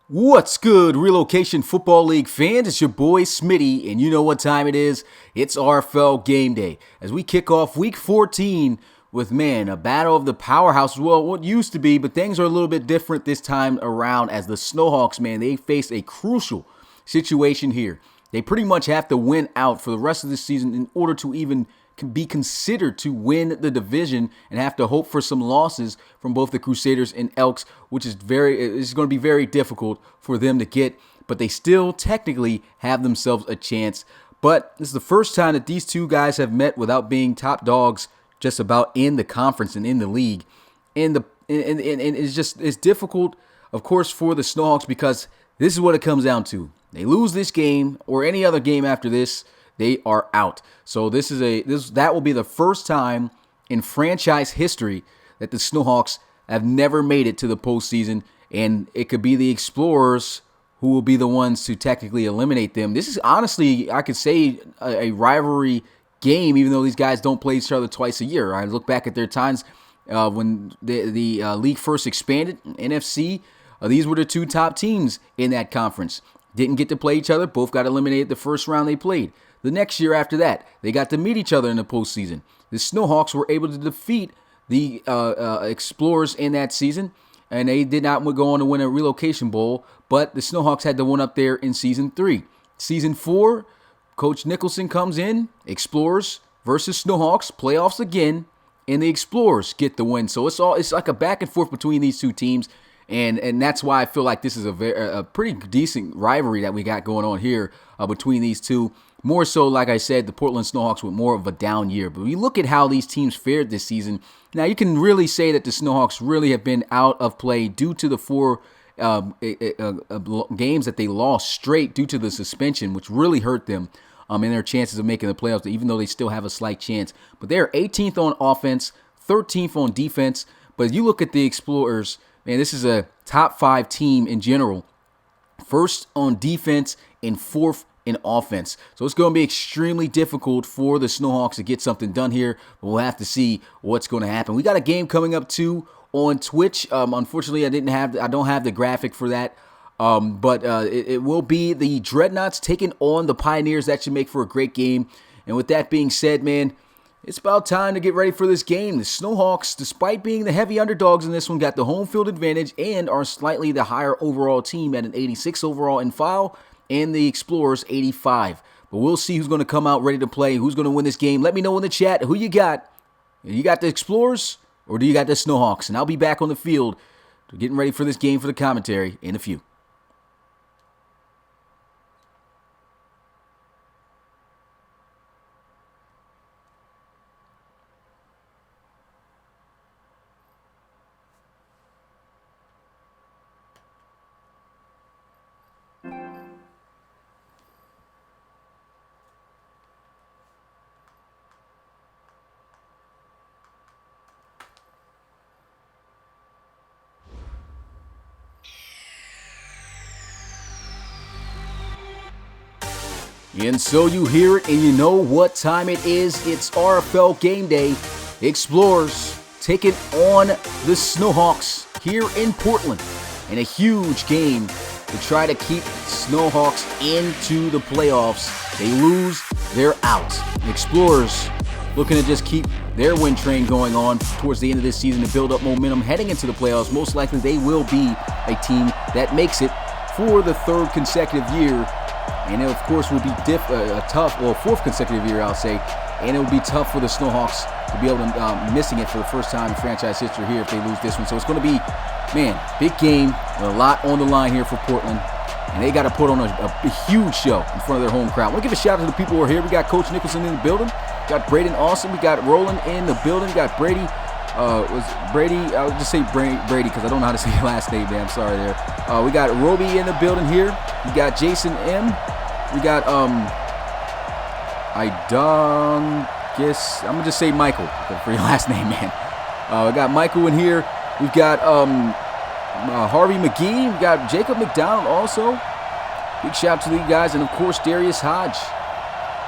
What's good, Relocation Football League fans? It's your boy Smitty, and you know what time it is. It's RFL game day as we kick off week 14 with, a battle of the powerhouses. Well, what used to be, but things are a little bit different this time around as the Snowhawks, they face a crucial situation here. They pretty much have to win out for the rest of the season in order to even be considered to win the division, and have to hope for some losses from both the Crusaders and Elks, which is going to be very difficult for them to get, but they still technically have themselves a chance. But this is the first time that these two guys have met without being top dogs just about in the conference and in the league. And it's difficult, of course, for the Snowhawks, because this is what it comes down to. They lose this game or any other game after this, they are out. So that will be the first time in franchise history that the Snowhawks have never made it to the postseason, and it could be the Explorers who will be the ones to technically eliminate them. This is honestly, I could say, a rivalry game, even though these guys don't play each other twice a year. I look back at their times when the league first expanded, NFC. These were the two top teams in that conference. Didn't get to play each other. Both got eliminated the first round they played. The next year after that, they got to meet each other in the postseason. The Snowhawks were able to defeat the Explorers in that season, and they did not go on to win a relocation bowl, but the Snowhawks had the one up there in Season 3. Season 4, Coach Nicholson comes in, Explorers versus Snowhawks, playoffs again, and the Explorers get the win. So it's like a back and forth between these two teams, and that's why I feel like this is a pretty decent rivalry that we got going on here between these two. More so, like I said, the Portland Snowhawks with more of a down year. But when you look at how these teams fared this season, now you can really say that the Snowhawks really have been out of play due to the four games that they lost straight due to the suspension, which really hurt them in their chances of making the playoffs, even though they still have a slight chance. But they're 18th on offense, 13th on defense. But you look at the Explorers, this is a top 5 team in general. First on defense and fourth in offense. So it's going to be extremely difficult for the Snowhawks to get something done here, but we'll have to see what's going to happen. We got a game coming up too on Twitch. Unfortunately, I don't have the graphic for that. But it will be the Dreadnoughts taking on the Pioneers. That should make for a great game. And with that being said, it's about time to get ready for this game. The Snowhawks, despite being the heavy underdogs in this one, got the home field advantage and are slightly the higher overall team at an 86 overall in file, and the Explorers 85. But we'll see who's going to come out ready to play, who's going to win this game. Let me know in the chat who you got. You got the Explorers or do you got the Snowhawks? And I'll be back on the field getting ready for this game for the commentary in a few. And so you hear it and you know what time it is. It's RFL game day. Explorers taking on the Snowhawks here in Portland in a huge game to try to keep Snowhawks into the playoffs. They lose, they're out. The Explorers looking to just keep their win train going on towards the end of this season to build up momentum heading into the playoffs. Most likely they will be a team that makes it for the third consecutive year. And it, of course, will be fourth consecutive year, I'll say. And it will be tough for the Snowhawks to be able to missing it for the first time in franchise history here if they lose this one. So it's going to be, big game with a lot on the line here for Portland. And they got to put on a huge show in front of their home crowd. I want to give a shout out to the people who are here. We got Coach Nicholson in the building. We got Braden Austin. We got Roland in the building. We got Brady. I'll just say Brady because I don't know how to say your last name, man. I'm sorry there. We got Roby in the building here. We got Jason M. We got, I'm going to just say Michael for your last name, man. We got Michael in here. We've got Harvey McGee. We got Jacob McDonald also. Big shout out to these guys. And, of course, Darius Hodge.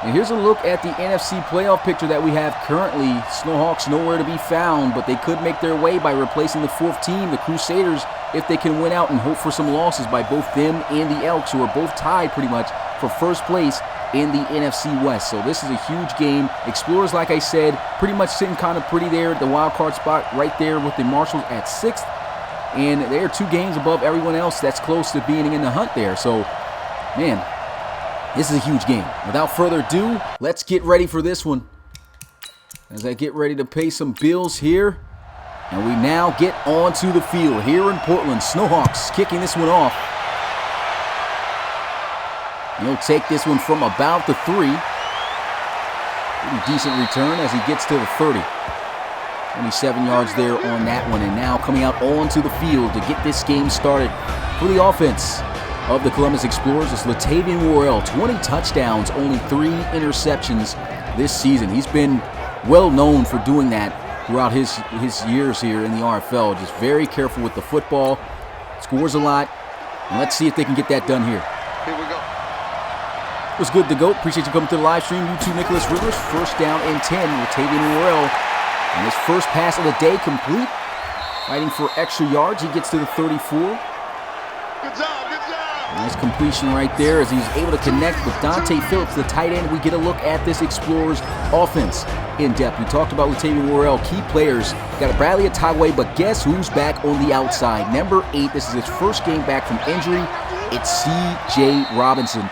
And here's a look at the NFC playoff picture that we have currently. Snowhawks nowhere to be found, but they could make their way by replacing the fourth team, the Crusaders, if they can win out and hope for some losses by both them and the Elks, who are both tied pretty much for first place in the NFC West. So this is a huge game. Explorers, like I said, pretty much sitting kind of pretty there at the wild card spot right there with the Marshals at 6th. And they're 2 games above everyone else that's close to being in the hunt there. So, man, this is a huge game. Without further ado, let's get ready for this one. As I get ready to pay some bills here. And we now get onto the field here in Portland. Snowhawks kicking this one off. He'll take this one from about the 3. Pretty decent return as he gets to the 30. 27 yards there on that one. And now coming out onto the field to get this game started for the offense of the Columbus Explorers is Latavian Worrell. 20 touchdowns, only 3 interceptions this season. He's been well known for doing that throughout his years here in the RFL. Just very careful with the football, scores a lot, and let's see if they can get that done here. Here we go. What's good, the GOAT? Appreciate you coming to the live stream. You too, Nicholas Rivers. First down and 10 with Latavian Worrell. And his first pass of the day complete. Fighting for extra yards. He gets to the 34. Good job. Nice completion right there as he's able to connect with Dante Phillips, the tight end. We get a look at this Explorers offense in depth. We talked about Latavian Worrell, key players. Got a Bradley Atagwe, but guess who's back on the outside? Number 8. This is his first game back from injury. It's C.J. Robinson.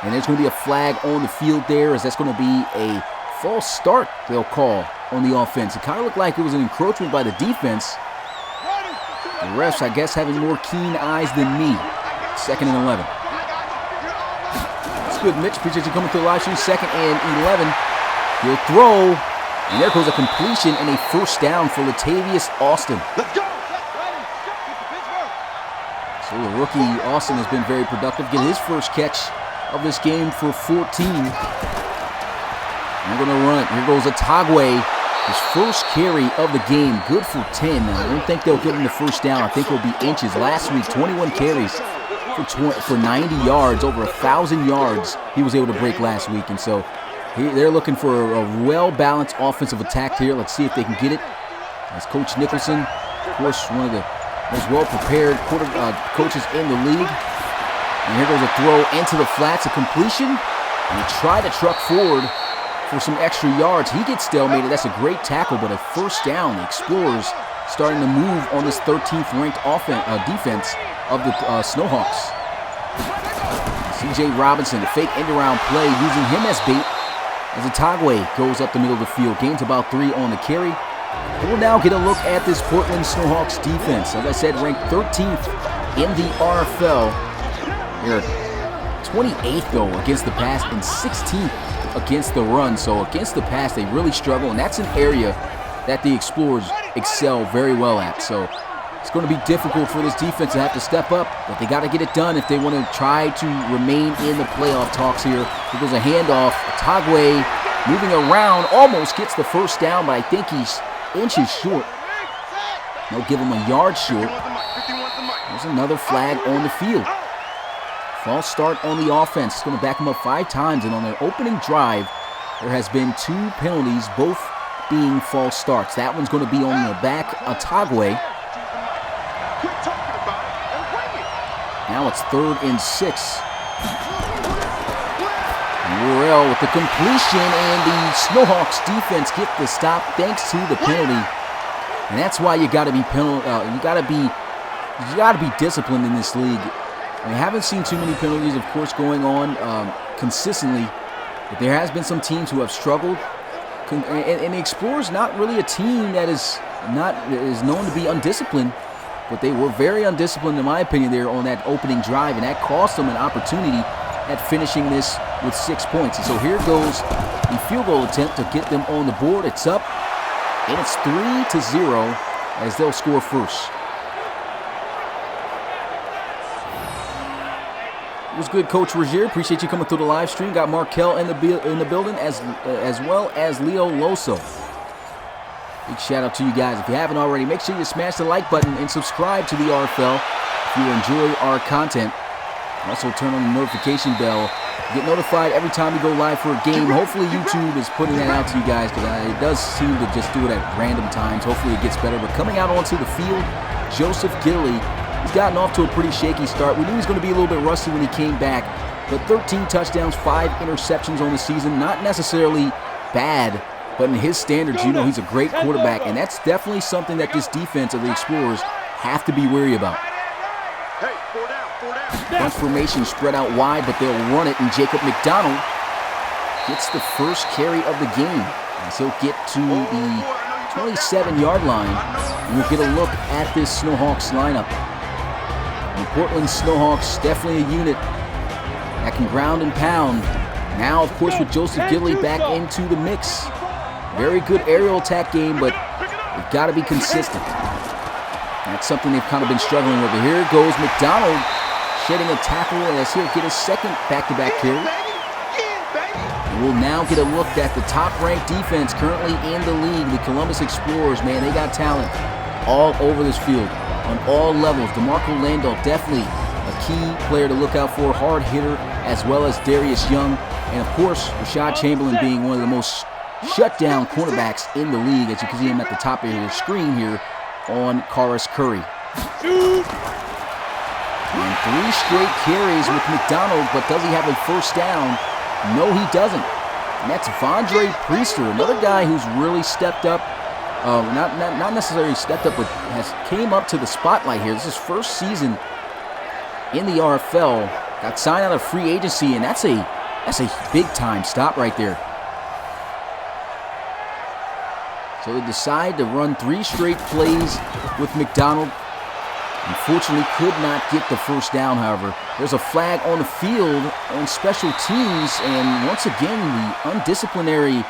And there's going to be a flag on the field there, as that's going to be a false start, they'll call on the offense. It kind of looked like it was an encroachment by the defense. The refs, I guess, having more keen eyes than me. 2nd and 11. That's good, Mitch. Appreciate you coming to the live stream. 2nd and 11. He'll throw. And there goes a completion and a first down for Latavius Austin. Let's go. So the rookie Austin has been very productive. Get his first catch of this game for 14. They're going to run. Here goes Atagwe. His first carry of the game. Good for 10. I don't think they'll give him the first down. I think it'll be inches. Last week, 21 carries for 90 yards. Over 1,000 yards he was able to break last week. And so they're looking for a well-balanced offensive attack here. Let's see if they can get it. As Coach Nicholson, of course, one of the most well-prepared coaches in the league. And here goes a throw into the flats, a completion. And he tried to truck forward for some extra yards. He gets stalemated. That's a great tackle, but a first down. The Explorers starting to move on this 13th ranked defense of the Snowhawks. C.J. Robinson, a fake end-around play, using him as bait as Atagwe goes up the middle of the field. Gains about 3 on the carry. We'll now get a look at this Portland Snowhawks defense. As I said, ranked 13th in the RFL. They're 28th, though, against the pass and 16th against the run. So against the pass, they really struggle, and that's an area that the Explorers excel very well at. So it's going to be difficult for this defense to have to step up, but they got to get it done if they want to try to remain in the playoff talks here. There goes a handoff. Atagwe moving around, almost gets the first down, but I think he's inches short. They'll give him a yard short. There's another flag on the field. False start on the offense. It's going to back them up 5 times, and on their opening drive, there has been 2 penalties, both being false starts. That one's going to be on the back, Atagwe. Now it's 3rd and 6. Worrell with the completion, and the Snowhawks defense get the stop thanks to the penalty. And that's why you got to be you got to be disciplined in this league. I haven't seen too many penalties, of course, going on consistently, but there has been some teams who have struggled. And the Explorers, not really a team that is known to be undisciplined, but they were very undisciplined, in my opinion, there on that opening drive, and that cost them an opportunity at finishing this with 6 points. And so here goes the field goal attempt to get them on the board. It's up, and it's 3-0 as they'll score first. What's good, Coach Rozier? Appreciate you coming through the live stream. Got Markel in the building as well as Leo Loso. Big shout out to you guys. If you haven't already, make sure you smash the like button and subscribe to the RFL if you enjoy our content. Also turn on the notification bell. Get notified every time we go live for a game. Hopefully YouTube is putting that out to you guys, because it does seem to just do it at random times. Hopefully it gets better. But coming out onto the field, Joseph Gilly, he's gotten off to a pretty shaky start. We knew he was going to be a little bit rusty when he came back. But 13 touchdowns, 5 interceptions on the season. Not necessarily bad, but in his standards, you know he's a great quarterback. And that's definitely something that this defense of the Explorers have to be wary about. Bunch formation spread out wide, but they'll run it, and Jacob McDonald gets the first carry of the game as he'll get to the 27-yard line. And we'll get a look at this Snowhawks lineup. The Portland Snowhawks, definitely a unit that can ground and pound. Now, of course, with Joseph Gilly back into the mix. Very good aerial attack game, but they've got to be consistent. That's something they've kind of been struggling with. But here goes McDonald, shedding a tackle as he'll get his second back-to-back carry. And we'll now get a look at the top-ranked defense currently in the league, the Columbus Explorers. Man, they got talent all over this field on all levels. DeMarco Landau, definitely a key player to look out for, hard hitter, as well as Darius Young. And, of course, Rashad Chamberlain being one of the most shut-down cornerbacks in the league, as you can see him at the top of your screen here on Karis Curry. And 3 straight carries with McDonald, but does he have a first down? No, he doesn't. And that's Vondre Priester, another guy who's really stepped up. Not necessarily stepped up, but has came up to the spotlight here. This is his first season in the RFL. Got signed out of free agency, and that's a big-time stop right there. So they decide to run 3 straight plays with McDonald. Unfortunately, could not get the first down, however. There's a flag on the field on special teams, and once again, the undisciplinary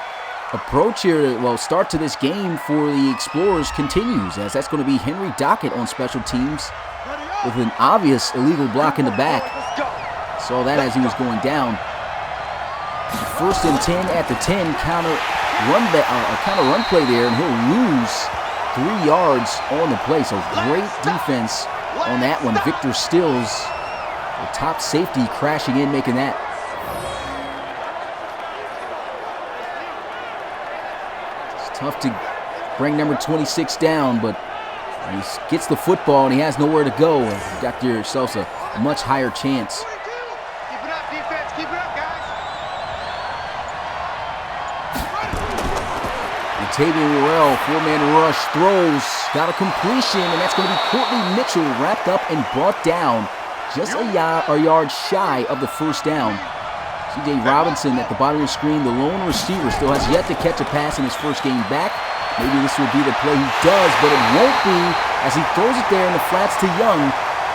approach here, start to this game for the Explorers continues, as that's going to be Henry Dockett on special teams with an obvious illegal block in the back. Saw that as he was going down. First and 10 at the 10, counter run play there, and he'll lose 3 yards on the play. So great defense on that one. Victor Stills, the top safety, crashing in, making that. It's tough to bring number 26 down, but he gets the football and he has nowhere to go. You got yourselves a much higher chance. Tavian Worrell, 4-man rush, throws, got a completion, and that's going to be Courtney Mitchell wrapped up and brought down just a yard shy of the first down. C.J. Robinson at the bottom of the screen, the lone receiver, still has yet to catch a pass in his first game back. Maybe this will be the play he does, but it won't be, as he throws it there in the flats to Young.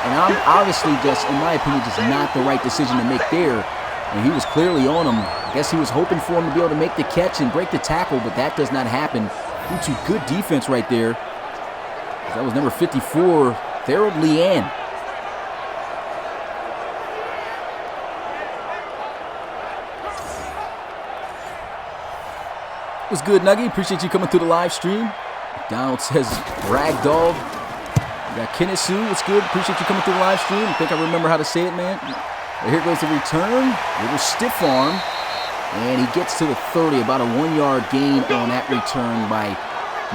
And I'm obviously just, in my opinion, just not the right decision to make there. And he was clearly on him. I guess he was hoping for him to be able to make the catch and break the tackle, but that does not happen due to good defense right there. That was number 54, Harold Leanne. What's good, Nuggy? Appreciate you coming through the live stream. Donald says, ragdoll. We got Kenneth Sue. What's good? Appreciate you coming through the live stream. I think I remember how to say it, man. But here goes the return. Little stiff arm. And he gets to the 30, about a 1-yard gain on that return by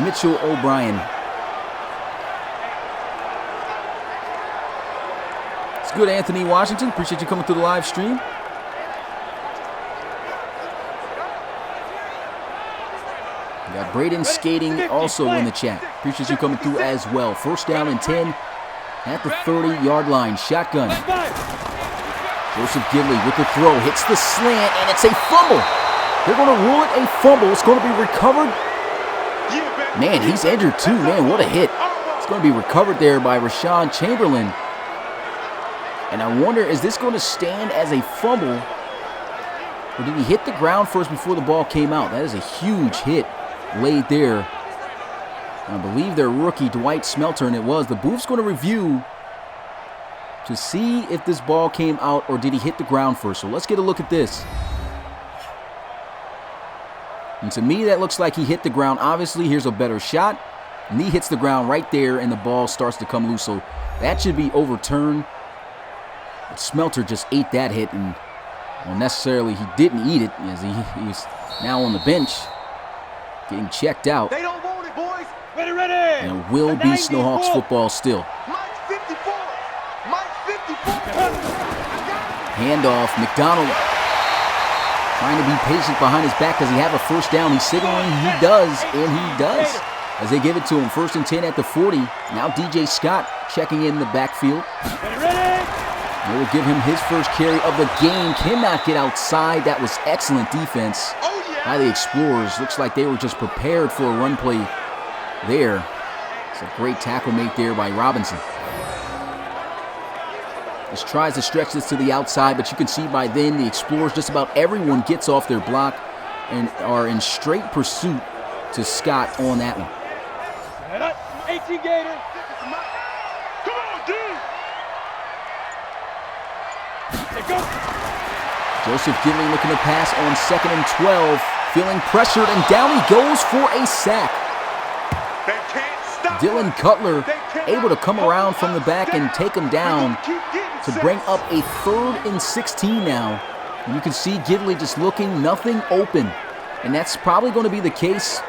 Mitchell O'Brien. It's good, Anthony Washington. Appreciate you coming through the live stream. We got Braden Skating also in the chat. Appreciate you coming through as well. First down and 10 at the 30-yard line. Shotgun. Joseph Gidley with the throw, hits the slant, and it's a fumble. They're going to rule it a fumble. It's going to be recovered. Man, he's injured too. Man, what a hit. It's going to be recovered there by Rashad Chamberlain. And I wonder, is this going to stand as a fumble? Or did he hit the ground first before the ball came out? That is a huge hit laid there. I believe their rookie, Dwight Smelter, and it was. The booth's going to review to see if this ball came out or did he hit the ground first. So let's get a look at this. And to me, that looks like he hit the ground. Obviously, here's a better shot. And he hits the ground right there, and the ball starts to come loose. So that should be overturned. But Smelter just ate that hit, and well, necessarily he didn't eat it, as he's now on the bench, getting checked out. They don't want it, boys. Ready, ready. And it will be Snowhawks football still. Mike 54. Mike 54. Handoff, McDonald trying to be patient behind his back. Does he have a first down? He's signaling he does, and he does. As they give it to him, 1st and 10 at the 40. Now DJ Scott checking in the backfield. They will give him his first carry of the game. Cannot get outside. That was excellent defense by the Explorers. Looks like they were just prepared for a run play there. It's a great tackle made there by Robinson. Just tries to stretch this to the outside, but you can see by then the Explorers, just about everyone gets off their block and are in straight pursuit to Scott on that one. 18 Gator. Come on, dude. Joseph Gidley looking to pass on 2nd and 12, feeling pressured, and down he goes for a sack. They can't stop. Dylan Cutler able to come around from the back and take him down to bring up a 3rd and 16 now. And you can see Gidley just looking, nothing open. And that's probably going to be the case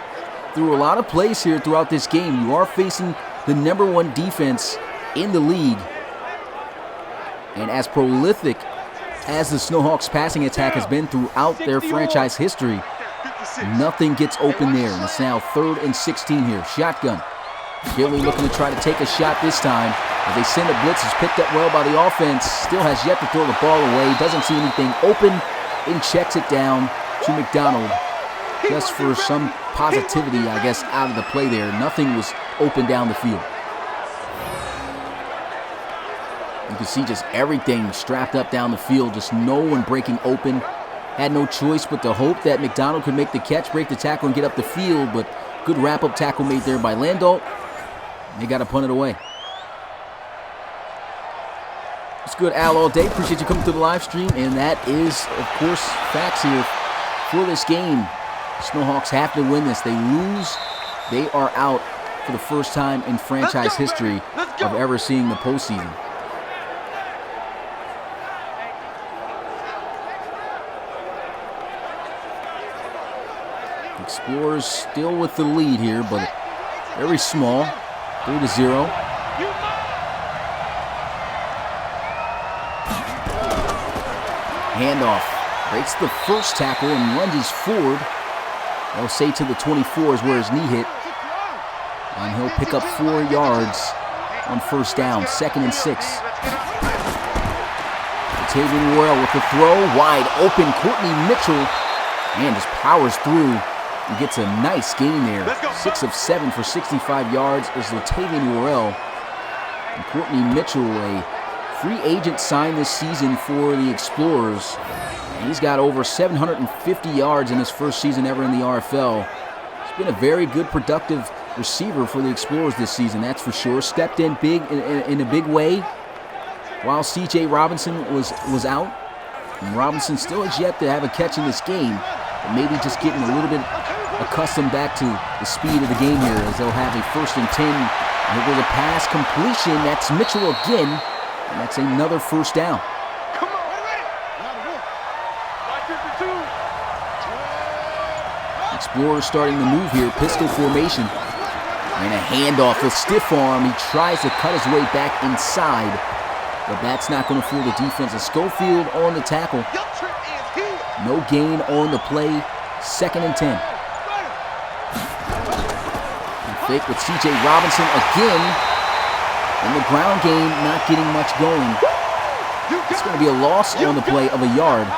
through a lot of plays here throughout this game. You are facing the #1 defense in the league. And as prolific as the Snowhawks passing attack has been throughout their franchise history, nothing gets open there. And it's now 3rd and 16 here. Shotgun. Gidley looking to try to take a shot this time. As they send a blitz, is picked up well by the offense. Still has yet to throw the ball away. Doesn't see anything open and checks it down to McDonald. Just for some positivity, I guess, out of the play there. Nothing was open down the field. You can see just everything strapped up down the field. Just no one breaking open. Had no choice but to hope that McDonald could make the catch, break the tackle, and get up the field. But good wrap-up tackle made there by Landahl. They got to punt it away. It's good, Al, all day. Appreciate you coming to the live stream. And that is, of course, facts here for this game. Snowhawks have to win this. They lose, they are out for the first time in franchise history of ever seeing the postseason. Explorers still with the lead here, but very small, 3-0. Handoff, breaks the first tackle and lunges forward. They'll say to the 24 is where his knee hit. And he'll pick up 4 yards on 1st down, 2nd and 6. Tavian Royal with the throw, wide open. Courtney Mitchell, and just powers through and gets a nice gain there. 6 of 7 for 65 yards is Latavian Worrell. And Courtney Mitchell, a free agent signed this season for the Explorers. And he's got over 750 yards in his first season ever in the RFL. He's been a very good, productive receiver for the Explorers this season, that's for sure. Stepped in big in a big way while C.J. Robinson was out. And Robinson still has yet to have a catch in this game, but maybe just getting a little bit accustomed back to the speed of the game here, as they'll have a 1st and 10. And there goes a pass completion. That's Mitchell again, and that's another 1st down. Explorers starting to move here, pistol formation. And a handoff, a stiff arm. He tries to cut his way back inside, but that's not going to fool the defense. Schofield on the tackle. No gain on the play, 2nd and 10. And fake with C.J. Robinson again. And the ground game not getting much going. It's going to be a loss on the play of a yard.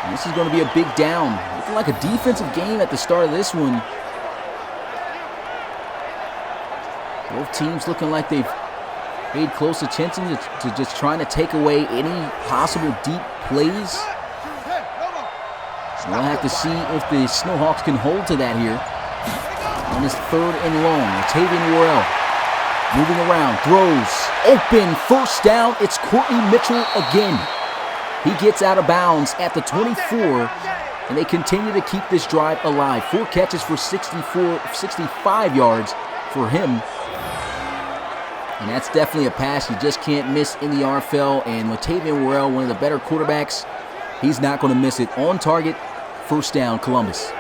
And this is going to be a big down. Looking like a defensive game at the start of this one. Both teams looking like they've paid close attention to just trying to take away any possible deep plays. We'll have to see if the Snowhawks can hold to that here. On this 3rd and long, Latavian Worrell moving around, throws, open, 1st down. It's Courtney Mitchell again. He gets out of bounds at the 24, and they continue to keep this drive alive. 4 catches for 65 yards for him. And that's definitely a pass you just can't miss in the RFL. And Latavian Worrell, one of the better quarterbacks, he's not going to miss it. On target, first down, Columbus.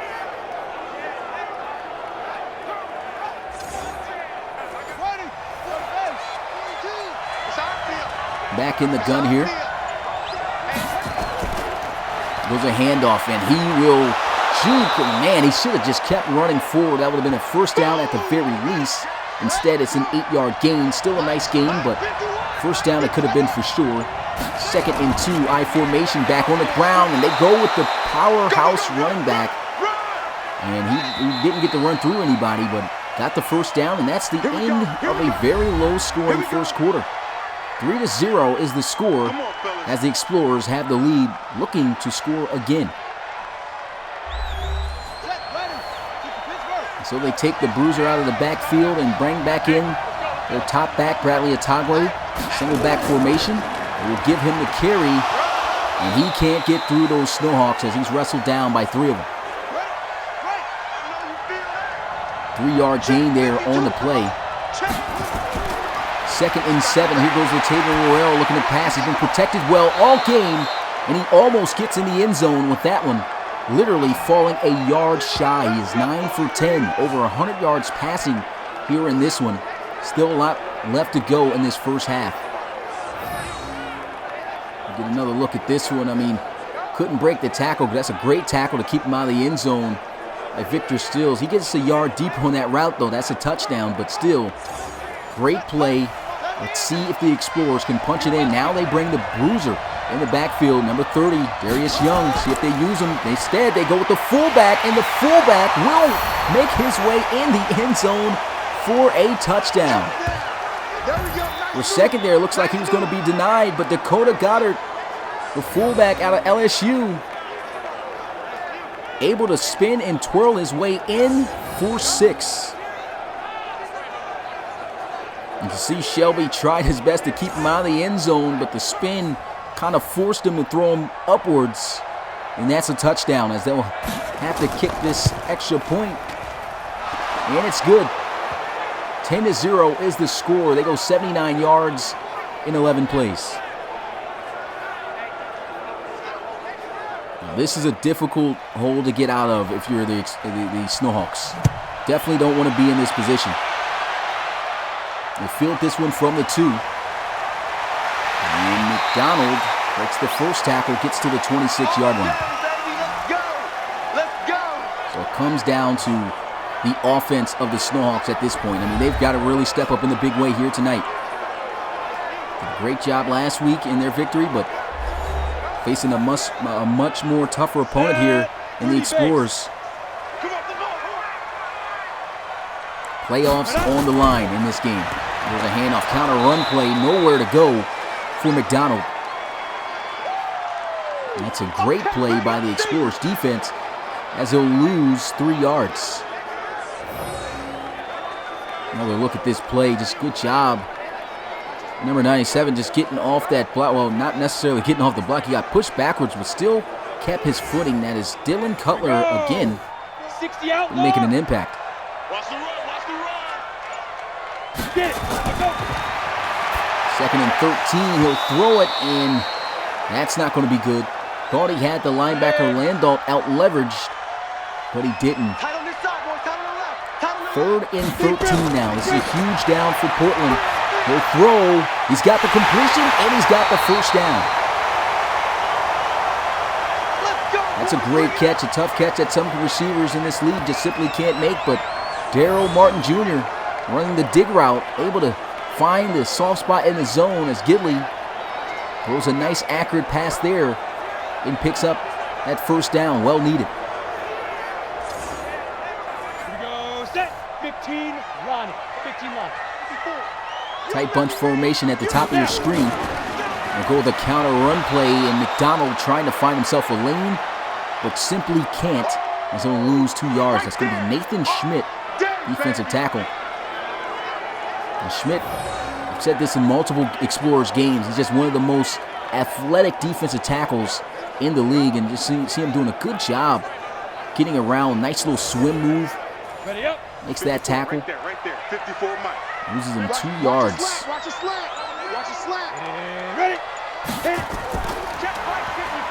Back in the gun here. Goes a handoff, and he will juke. Man, he should have just kept running forward. That would have been a first down at the very least. Instead, it's an 8-yard gain. Still a nice gain, but first down it could have been for sure. 2nd and 2, I formation, back on the ground, and they go with the powerhouse running back. And he didn't get to run through anybody, but got the first down, and that's the end of a very low-scoring first quarter. 3-0 is the score as the Explorers have the lead, looking to score again. So they take the bruiser out of the backfield and bring back in their top back, Bradley Atagwe. Single back formation. They will give him the carry, and he can't get through those Snowhawks as he's wrestled down by 3 of them. 3-yard gain there on the play. 2nd and 7. Here goes Latavian Worrell looking to pass. He's been protected well all game, and he almost gets in the end zone with that one. Literally falling a yard shy. He is 9 for 10, over 100 yards passing here in this one. Still a lot left to go in this first half. Get another look at this one. I mean, couldn't break the tackle, but that's a great tackle to keep him out of the end zone by Victor Stills. He gets a yard deeper on that route, though. That's a touchdown, but still, great play. Let's see if the Explorers can punch it in. Now they bring the bruiser in the backfield, number 30, Darius Young. See if they use him. Instead, they go with the fullback, and the fullback will make his way in the end zone for a touchdown. For a second there, it looks like he was going to be denied, but Dakota Goddard, the fullback out of LSU, able to spin and twirl his way in for 6. You can see Shelby tried his best to keep him out of the end zone, but the spin kind of forced him to throw him upwards, and that's a touchdown as they'll have to kick this extra point, and it's good. 10-0 is the score. They go 79 yards in 11 plays. Now, this is a difficult hole to get out of if you're the Snowhawks. Definitely don't want to be in this position. They field this one from the 2. And McDonald breaks the first tackle, gets to the 26-yard line. So it comes down to the offense of the Snowhawks at this point. I mean, they've got to really step up in the big way here tonight. Did a great job last week in their victory, but facing a much more tougher opponent here in the Explorers. Playoffs on the line in this game. There's a handoff, counter run play, nowhere to go for McDonald. And that's a great play by the Explorers defense as they'll lose 3 yards. Another look at this play, just good job. Number 97 just getting off that block. Well, not necessarily getting off the block. He got pushed backwards, but still kept his footing. That is Dylan Cutler again, 60 out, making an impact. Watch the run, watch the run. Get it. Go. 2nd and 13, he'll throw it, and that's not going to be good. Thought he had the linebacker Landault out-leveraged, but he didn't. Tight on this side, boys. Tight on the left. Tight on the 3rd and 13 now. This is a huge down for Portland. He'll throw. He's got the completion, and he's got the first down. That's a great catch, a tough catch that some receivers in this league just simply can't make, but Darryl Martin Jr. running the dig route, able to find the soft spot in the zone as Gidley throws a nice accurate pass there and picks up that first down, well needed. Here we go. Set. 15 line. 15 line. Tight bunch formation at the top of your screen. They'll go with a counter run play, and McDonald trying to find himself a lane, but simply can't as he'll lose 2 yards. That's going to be Nathan Schmidt, defensive tackle. And Schmidt, I've said this in multiple Explorers games, he's just one of the most athletic defensive tackles in the league, and just see him doing a good job getting around. Nice little swim move. Ready up. Makes that tackle. Right there. 54 Mike. Loses him 2 yards. Watch a slant. Watch a slant. Ready?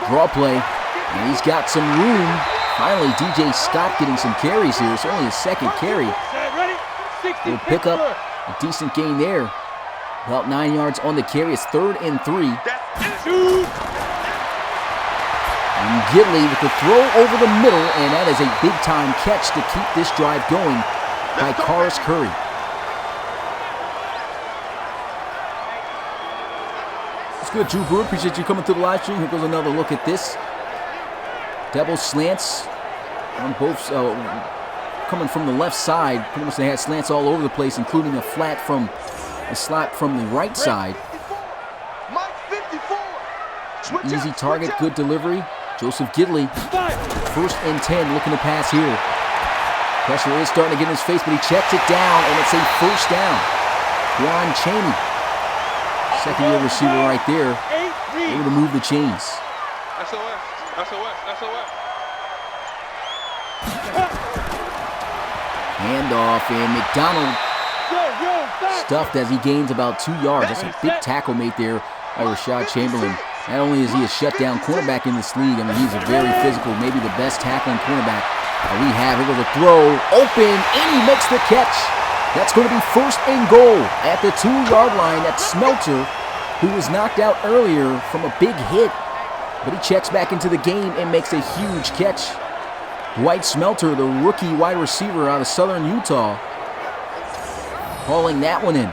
Draw play. And he's got some room. Finally, DJ Scott getting some carries here. It's only his second carry. Ready? 60. He'll pick up a decent gain there. About 9 yards on the carry. It's 3rd and 3. Shoot. And Gidley with the throw over the middle, and that is a big-time catch to keep this drive going by Karis Curry. It's good, Drew Brewer. Appreciate you coming to the live stream. Here goes another look at this. Double slants on both, coming from the left side. Pretty much they had slants all over the place, including a slot from the right side. Easy target, good delivery. Joseph Gidley, 1st and 10, looking to pass here. Pressure is starting to get in his face, but he checks it down, and it's a 1st down. Juan Chaney, second-year receiver right there, able to move the chains. SOS. Handoff, and McDonald stuffed as he gains about 2 yards. That's a big tackle made there by Rashad Chamberlain. Not only is he a shutdown cornerback in this league, I mean, he's a very physical, maybe the best tackling cornerback that we have. Here goes a throw, open, and he makes the catch. That's going to be 1st and goal at the 2-yard line. That's Smelter, who was knocked out earlier from a big hit, but he checks back into the game and makes a huge catch. Dwight Smelter, the rookie wide receiver out of Southern Utah, hauling that one in.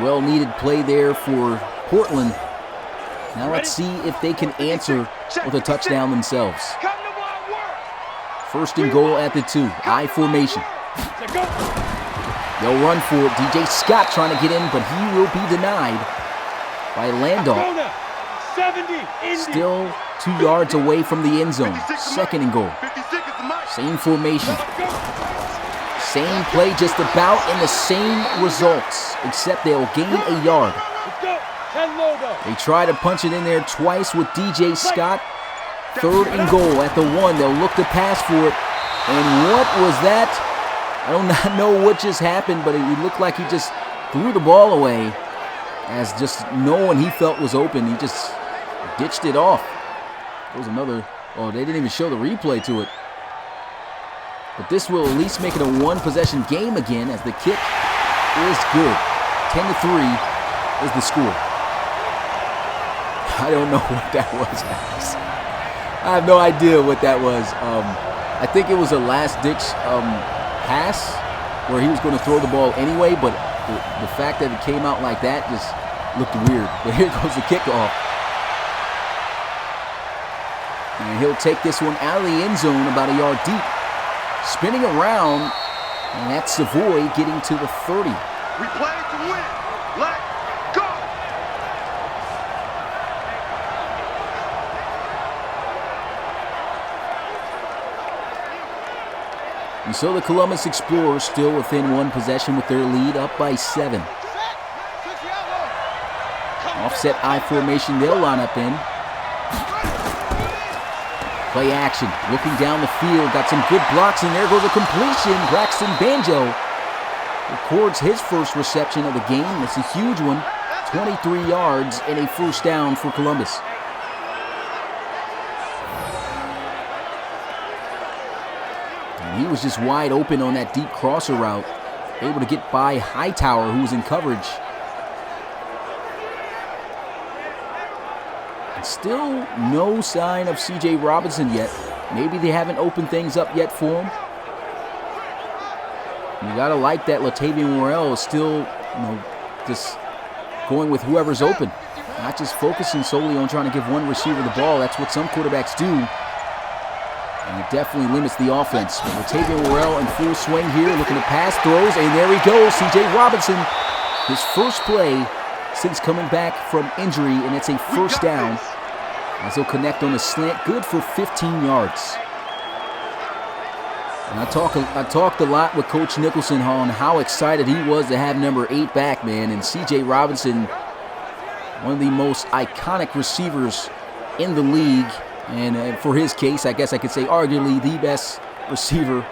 Well-needed play there for Portland. Now let's see if they can answer with a touchdown themselves. 1st and goal at the 2. I formation. They'll run for it. DJ Scott trying to get in, but he will be denied by Landoff. Still 2 yards away from the end zone. 2nd and goal. Same formation. Same play just about, and the same results, except they'll gain a yard. They try to punch it in there twice with DJ Scott. 3rd and goal at the 1. They'll look to pass for it. And what was that? I do not know what just happened, but it looked like he just threw the ball away as just no one he felt was open. He just ditched it off. There was another, oh, they didn't even show the replay to it. But this will at least make it a 1-possession game again, as the kick is good. 10-3 is the score. I don't know what that was, guys. I have no idea what that was. I think it was a last-ditch pass where he was going to throw the ball anyway, but the fact that it came out like that just looked weird. But here goes the kickoff. And he'll take this one out of the end zone about a yard deep. Spinning around, and that's Savoy getting to the 30. We play to win. Let go. And so the Columbus Explorers still within 1 possession with their lead, up by 7. Offset I formation, they'll line up in. Play action, looking down the field, got some good blocks, and there goes a completion. Braxton Banjo records his first reception of the game. That's a huge one, 23 yards and a 1st down for Columbus. And he was just wide open on that deep crosser route, able to get by Hightower, who was in coverage. Still no sign of C.J. Robinson yet. Maybe they haven't opened things up yet for him. You gotta like that Latavian Morrell is still, just going with whoever's open. Not just focusing solely on trying to give one receiver the ball. That's what some quarterbacks do. And it definitely limits the offense. But Latavian Morrell in full swing here, looking to pass, throws, and there he goes. C.J. Robinson, his first play since coming back from injury, and it's a 1st down. As he'll connect on a slant, good for 15 yards. I talked a lot with Coach Nicholson on how excited he was to have number 8 back, man. And C.J. Robinson, one of the most iconic receivers in the league. And for his case, I guess I could say arguably the best receiver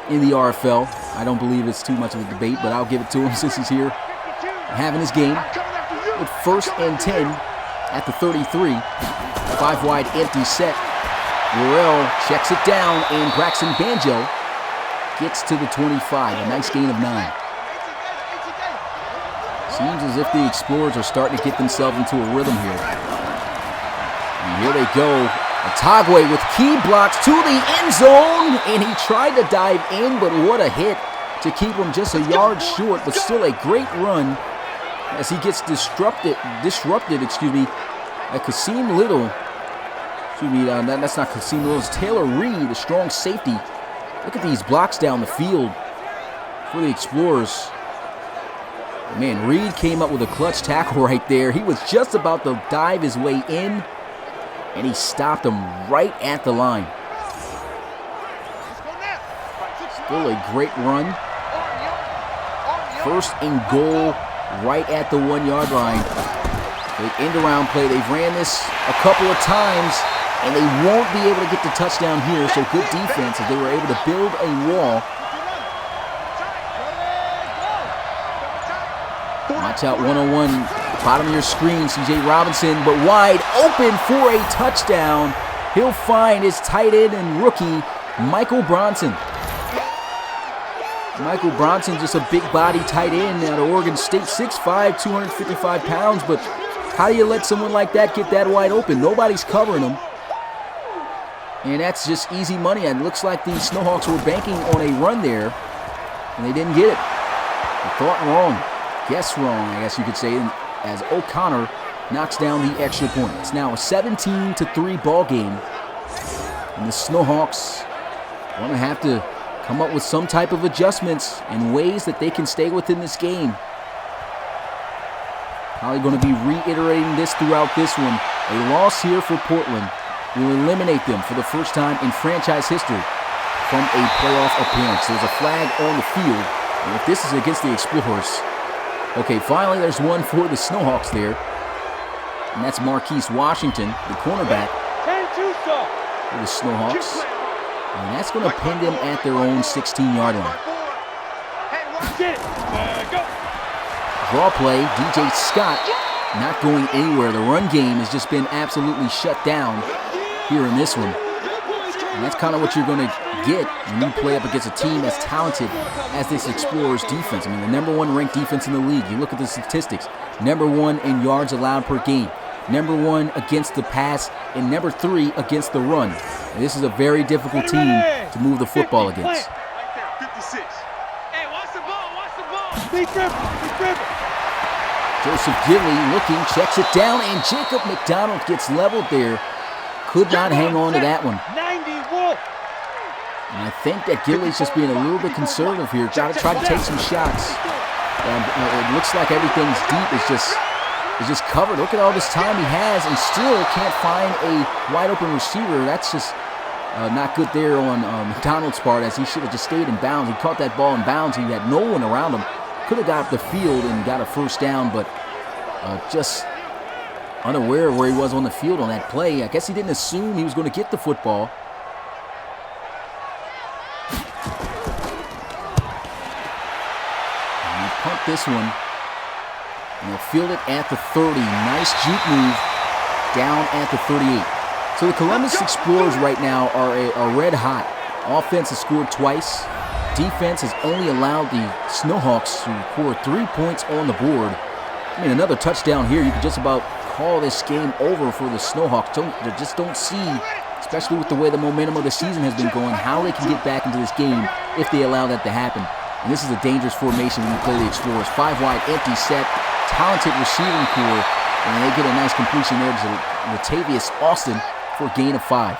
in the RFL. I don't believe it's too much of a debate, but I'll give it to him since he's here having his game. With 1st and 10 at the 33. 5 wide empty set. Worrell checks it down, and Braxton Banjo gets to the 25. A nice gain of 9. Seems as if the Explorers are starting to get themselves into a rhythm here. And here they go. Atagwe with key blocks to the end zone, and he tried to dive in, but what a hit to keep him just a yard short, but still a great run as he gets disrupted, at Kasim Little. That's not Kasim Little, it's Taylor Reed, the strong safety. Look at these blocks down the field for the Explorers. Man, Reed came up with a clutch tackle right there. He was just about to dive his way in, and he stopped him right at the line. Still a great run. 1st and goal right at the 1-yard line. Big end-around play. They've ran this a couple of times, and they won't be able to get the touchdown here, so good defense as they were able to build a wall. Watch out, 1-on-1, bottom of your screen, C.J. Robinson, but wide open for a touchdown. He'll find his tight end and rookie, Michael Bronson. Michael Bronson, just a big body tight end out of Oregon State, 6'5", 255 pounds, but how do you let someone like that get that wide open? Nobody's covering him. And that's just easy money. It looks like the Snowhawks were banking on a run there, and they didn't get it. They thought wrong. Guess wrong, I guess you could say, as O'Connor knocks down the extra point. It's now a 17-3 ball game, and the Snowhawks want to have to come up with some type of adjustments and ways that they can stay within this game. Probably going to be reiterating this throughout this one. A loss here for Portland will eliminate them for the first time in franchise history from a playoff appearance. There's a flag on the field, and if this is against the Explorers, okay, finally there's one for the Snowhawks there, and that's Marquise Washington, the cornerback for the Snowhawks, and that's going to pin them at their own 16-yard line. Draw play, DJ Scott not going anywhere. The run game has just been absolutely shut down here in this one. And that's kind of what you're going to get when you play up against a team as talented as this Explorers defense. I mean, the number 1 ranked defense in the league. You look at the statistics. Number 1 in yards allowed per game. Number 1 against the pass, and number 3 against the run. And this is a very difficult team to move the football against. Joseph Gilley looking, checks it down, and Jacob McDonald gets leveled there. Could not hang on to that one. And I think that Gilley's just being a little bit conservative here. Try to take some shots. It looks like everything's deep. It's just covered. Look at all this time he has and still can't find a wide open receiver. That's just not good there on McDonald's part, as he should have just stayed in bounds. He caught that ball in bounds. He had no one around him. Could have got up the field and got a first down, but just unaware of where he was on the field on that play. I guess he didn't assume he was going to get the football. And he punt this one. And they'll field it at the 30. Nice juke move down at the 38. So the Columbus Explorers right now are red hot. Offense has scored twice. Defense has only allowed the Snowhawks to score 3 points on the board. I mean, another touchdown here, you could just about call this game over for the Snowhawks. They just don't see, especially with the way the momentum of the season has been going, how they can get back into this game if they allow that to happen. And this is a dangerous formation when you play the Explorers. 5 wide, empty set, talented receiving core, and they get a nice completion there to Latavius Austin for a gain of 5.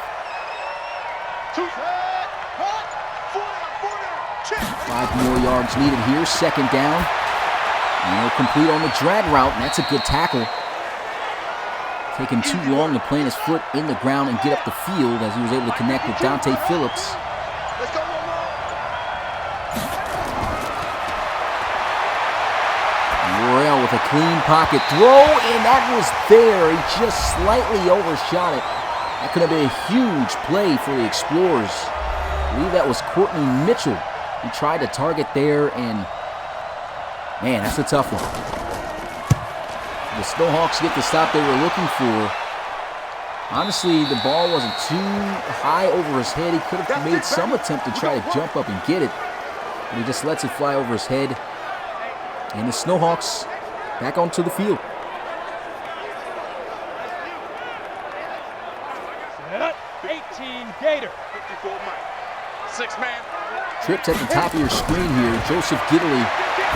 5 more yards needed here, second down. And they'll complete on the drag route, and that's a good tackle. Taking too long to plant his foot in the ground and get up the field as he was able to connect with Dante Phillips. with a clean pocket throw, and that was there. He just slightly overshot it. That could have been a huge play for the Explorers. I believe that was Courtney Mitchell. He tried to target there, and man, that's a tough one. The Snowhawks get the stop they were looking for. Honestly, the ball wasn't too high over his head. He could have made some attempt to try to jump up and get it, but he just lets it fly over his head. And the Snowhawks back onto the field. 18 Gator. 54 Mike. 6-man. Trips at the top of your screen here. Joseph Gidley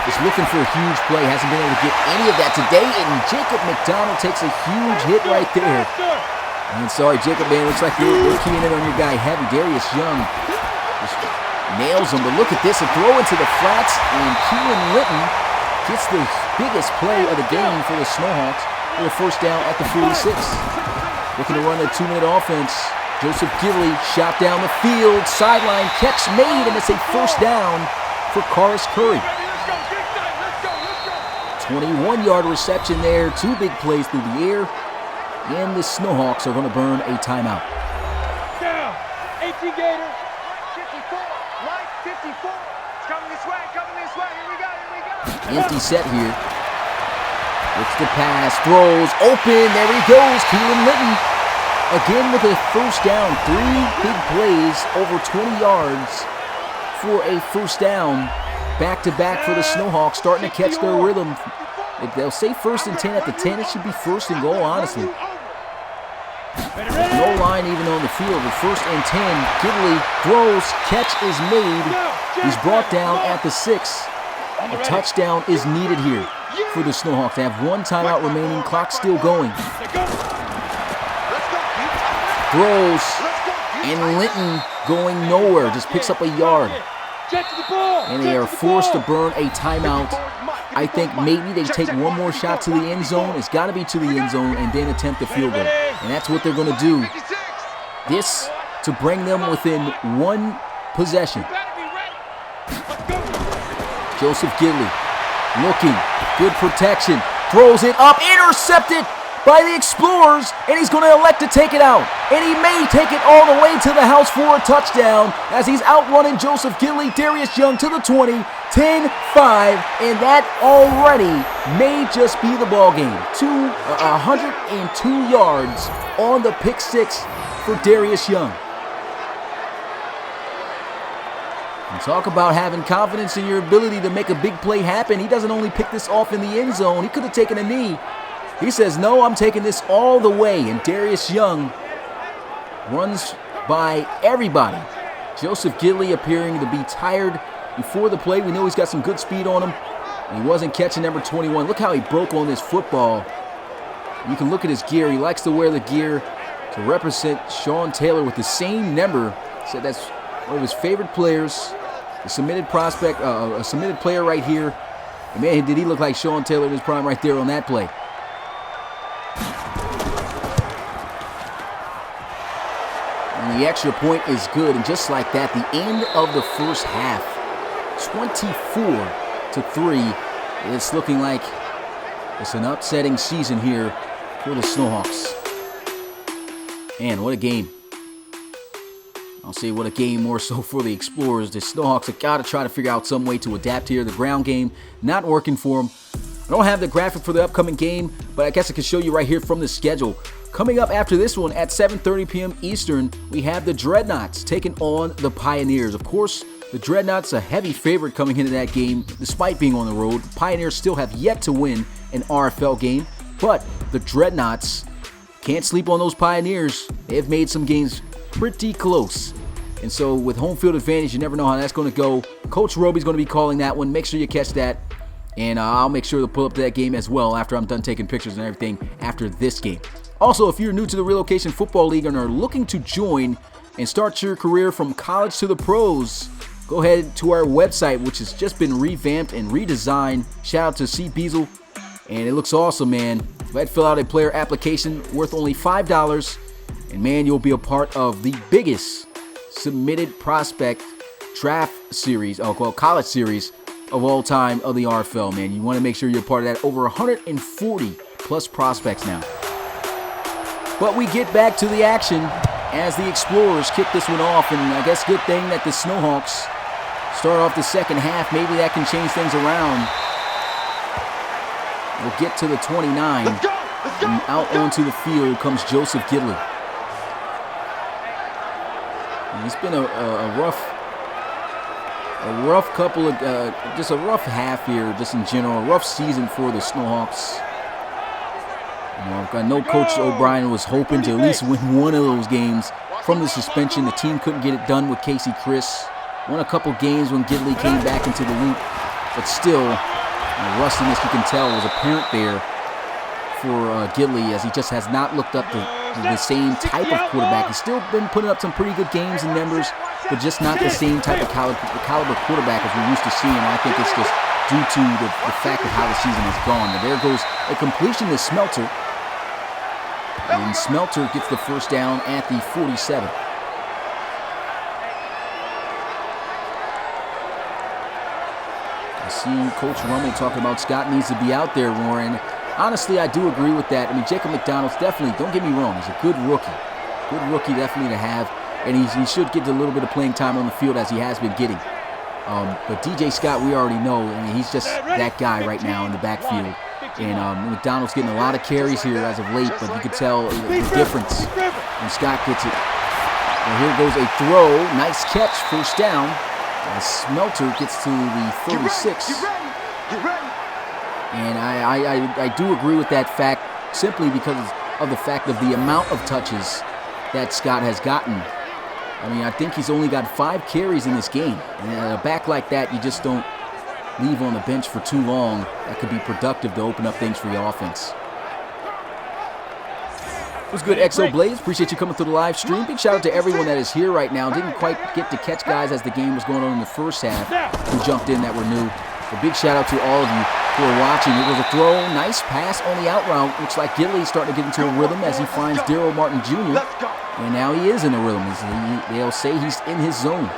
is looking for a huge play. Hasn't been able to get any of that today. And Jacob McDonald takes a huge hit right there. And sorry, Jacob, man, looks like you're keying in on your guy heavy. Darius Young just nails him. But look at this, a throw into the flats. And Keelan Litton gets the biggest play of the game for the Snowhawks for a first down at the 46. Looking to run a 2-minute offense. Joseph Gidley shot down the field, sideline catch made, and it's a first down for Karis Curry. 21-yard reception there, 2 big plays through the air, and the Snowhawks are going to burn a timeout. Down. 18 Gator. 54. Mike, 54. It's coming this way, coming this way. Here we go, here we go. Empty set here. Looks the pass, throws, open, there he goes, Keelan Litton. Again with a first down, 3 big plays, over 20 yards for a first down. Back-to-back for the Snowhawks, starting to catch their rhythm. If they'll say first and 10 at the 10, it should be first and goal, honestly. No line even on the field, but first and 10. Gidley throws, catch is made. He's brought down at the 6. A touchdown is needed here for the Snowhawks. They have 1 timeout remaining, clock still going. Throws, and Linton going nowhere, just picks up a yard. And they are forced to burn a timeout. I think maybe they take one more shot to the end zone. It's got to be to the end zone and then attempt the field goal. And that's what they're going to do. This to bring them within 1 possession. Joseph Gidley looking, good protection, throws it up, intercepted by the Explorers, and he's going to elect to take it out. And he may take it all the way to the house for a touchdown as he's outrunning Joseph Gidley. Darius Young to the 20, 10-5, and that already may just be the ball game. 102 yards on the pick 6 for Darius Young. And talk about having confidence in your ability to make a big play happen. He doesn't only pick this off in the end zone. He could have taken a knee. He says, no, I'm taking this all the way. And Darius Young runs by everybody. Joseph Gidley appearing to be tired before the play. We know he's got some good speed on him. And he wasn't catching number 21. Look how he broke on this football. You can look at his gear. He likes to wear the gear to represent Sean Taylor with the same number. Said that's one of his favorite players. A submitted prospect, a submitted player right here. And man, did he look like Sean Taylor in his prime right there on that play. And the extra point is good, and just like that, the end of the first half, 24-3. It's looking like it's an upsetting season here for the Snowhawks. Man, what a game. I'll say what a game more so for the Explorers. The Snowhawks have got to try to figure out some way to adapt here. The ground game not working for them. I don't have the graphic for the upcoming game, but I guess I can show you right here from the schedule. Coming up after this one at 7:30 p.m. Eastern, we have the Dreadnoughts taking on the Pioneers. Of course, the Dreadnoughts a heavy favorite coming into that game despite being on the road. The Pioneers still have yet to win an RFL game, but the Dreadnoughts can't sleep on those Pioneers. They've made some games pretty close. And so with home field advantage, you never know how that's going to go. Coach Roby's going to be calling that one. Make sure you catch that. And I'll make sure to pull up that game as well after I'm done taking pictures and everything after this game. Also, if you're new to the Relocation Football League and are looking to join and start your career from college to the pros, go ahead to our website, which has just been revamped and redesigned. Shout out to C. Beazle. And it looks awesome, man. Go ahead, fill out a player application worth only $5. And man, you'll be a part of the biggest submitted prospect draft series, college series of all time of the RFL, man. You want to make sure you're part of that. Over 140 plus prospects now. But we get back to the action as the Explorers kick this one off, and I guess good thing that the Snowhawks start off the second half. Maybe that can change things around. We'll get to the 29, and out onto the field comes Joseph Gidley. And it's been a rough couple of, just a rough half here, just in general, a rough season for the Snowhawks. I know Coach O'Brien was hoping to at least win one of those games from the suspension. The team couldn't get it done with Casey Chris. Won a couple games when Gidley came back into the loop, but still, rustiness, you can tell, was apparent there for Gidley, as he just has not looked up to the same type of quarterback. He's still been putting up some pretty good games and numbers, but just not the same type of caliber quarterback as we're used to seeing. And I think it's just due to the fact of how the season has gone. But there goes a completion to Smelter. And Smelter gets the first down at the 47. I see Coach Rummel talking about Scott needs to be out there, Warren. Honestly, I do agree with that. I mean, Jacob McDonald's definitely, don't get me wrong, he's a good rookie. Good rookie definitely to have. And he should get a little bit of playing time on the field as he has been getting. But DJ Scott, we already know, I mean, he's just that guy right now in the backfield. And McDonald's getting a lot of carries here as of late, but you could tell the difference when Scott gets it. And here goes a throw. Nice catch, first down. As Smelter gets to the 36. And I do agree with that fact simply because of the fact of the amount of touches that Scott has gotten. I mean, I think he's only got 5 carries in this game. And a back like that, you just don't leave on the bench for too long. That could be productive to open up things for your offense. It was good, XO Blaze. Appreciate you coming through the live stream. Big shout out to everyone that is here right now. Didn't quite get to catch guys as the game was going on in the first half who jumped in that were new. A big shout out to all of you who are watching. It was a throw, nice pass on the out route. Looks like Gidley's starting to get into a rhythm as he finds Daryl Martin Jr. And now he is in a rhythm. They'll say he's in his zone.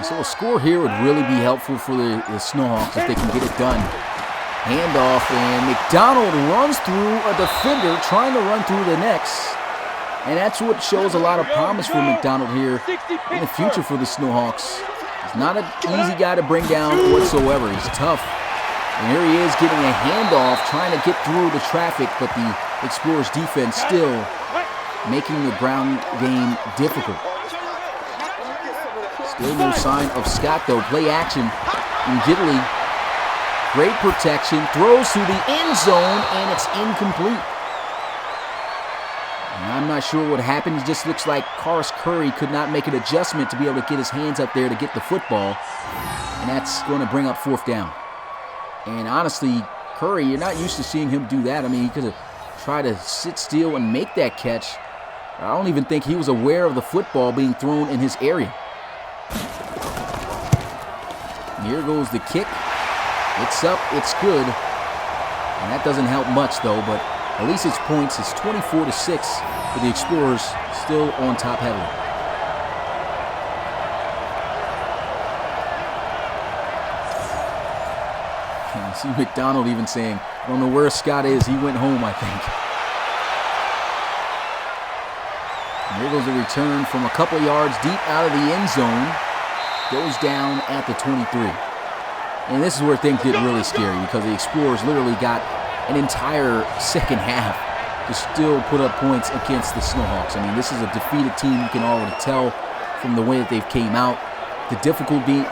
So a score here would really be helpful for the Snowhawks if they can get it done. Handoff, and McDonald runs through a defender trying to run through the next. And that's what shows a lot of promise for McDonald here in the future for the Snowhawks. He's not an easy guy to bring down whatsoever. He's tough. And here he is getting a handoff, trying to get through the traffic, but the Explorers defense still making the ground game difficult. Still no sign of Scott, though. Play action. And Gidley, great protection, throws to the end zone, and it's incomplete. And I'm not sure what happened. It just looks like Karis Curry could not make an adjustment to be able to get his hands up there to get the football. And that's going to bring up 4th down. And honestly, Curry, you're not used to seeing him do that. I mean, he could have tried to sit still and make that catch. I don't even think he was aware of the football being thrown in his area. And here goes the kick. It's up, it's good. And that doesn't help much though, but at least it's points. It's 24-6 for the Explorers, still on top heavily. And I see McDonald even saying, I don't know where Scott is. He went home, I think. And here goes a return from a couple yards deep out of the end zone. Goes down at the 23. And this is where things get really scary because the Explorers literally got an entire second half to still put up points against the Snowhawks. I mean, this is a defeated team. You can already tell from the way that they've came out. The difficulty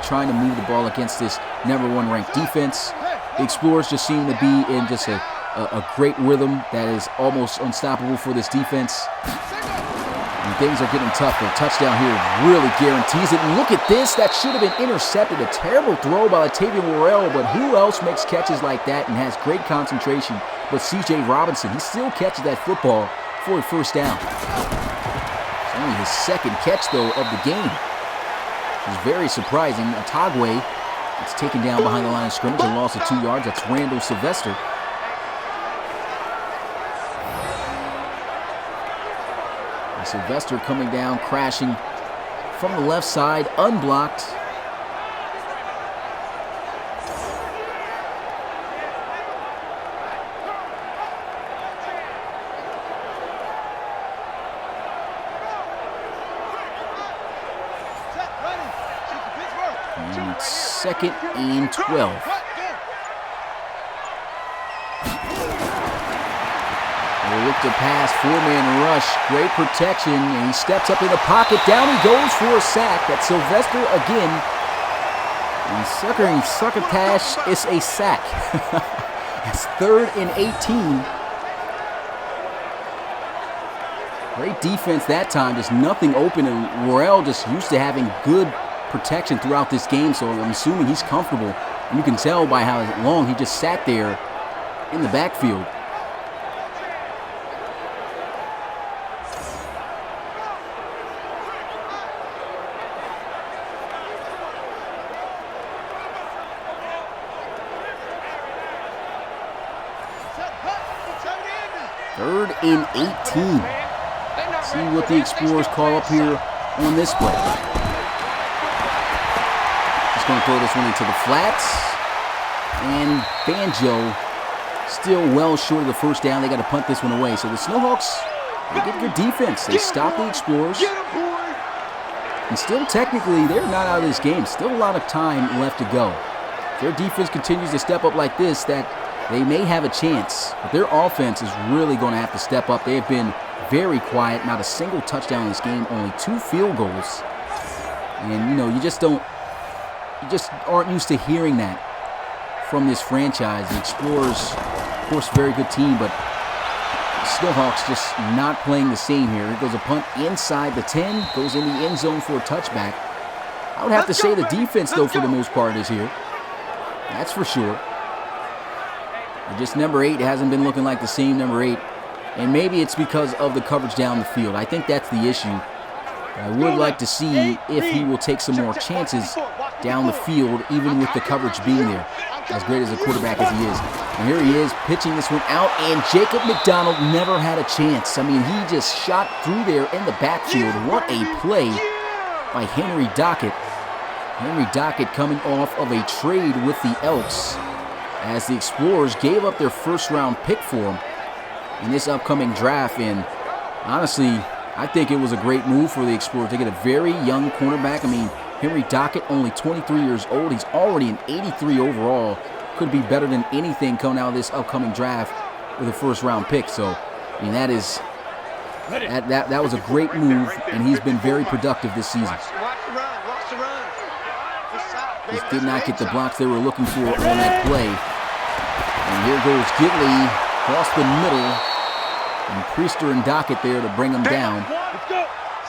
trying to move the ball against this #1 ranked defense. The Explorers just seem to be in just a great rhythm that is almost unstoppable for this defense. And things are getting tough. The touchdown here really guarantees it. And look at this. That should have been intercepted. A terrible throw by Latavian Worrell, but who else makes catches like that and has great concentration but C.J. Robinson? He still catches that football for a first down. It's only his second catch, though, of the game. It was very surprising. Atagwe is taken down behind the line of scrimmage, a loss of 2 yards. That's Randall Sylvester. And Sylvester coming down, crashing from the left side, unblocked. And 2nd and 12. They look to pass, 4-man rush, great protection, and he steps up in the pocket, down he goes for a sack. That's Sylvester again. And succotash is a sack. It's 3rd and 18. Great defense that time, just nothing open, and Worrell just used to having good protection throughout this game, so I'm assuming he's comfortable. And you can tell by how long he just sat there in the backfield. Third and 18. See what the Explorers call up here on this play. Just going to throw this one into the flats. And Banjo still well short of the first down. They got to punt this one away. So the Snowhawks, they get good defense. They stop the Explorers. And still technically, they're not out of this game. Still a lot of time left to go. If their defense continues to step up like this, that they may have a chance, but their offense is really going to have to step up. They have been very quiet, not a single touchdown in this game, only 2 field goals. And, you know, you just aren't used to hearing that from this franchise. The Explorers, of course, very good team, but Snowhawks just not playing the same here. Here goes a punt inside the 10, goes in the end zone for a touchback. I would have to say the defense, though, for the most part, is here. That's for sure. Just number 8 hasn't been looking like the same number 8. And maybe it's because of the coverage down the field. I think that's the issue. I would like to see if he will take some more chances down the field, even with the coverage being there, as great as a quarterback as he is. And here he is, pitching this one out, and Jacob McDonald never had a chance. I mean, he just shot through there in the backfield. What a play by Henry Dockett. Henry Dockett coming off of a trade with the Elks, as the Explorers gave up their first-round pick for him in this upcoming draft. And honestly, I think it was a great move for the Explorers to get a very young cornerback. I mean, Henry Dockett, only 23 years old. He's already an 83 overall. Could be better than anything coming out of this upcoming draft with a first-round pick. So, I mean, that was a great move, and he's been very productive this season. Just did not get the blocks they were looking for on that play. And here goes Gidley across the middle. And Priester and Dockett there to bring him down. Let's go.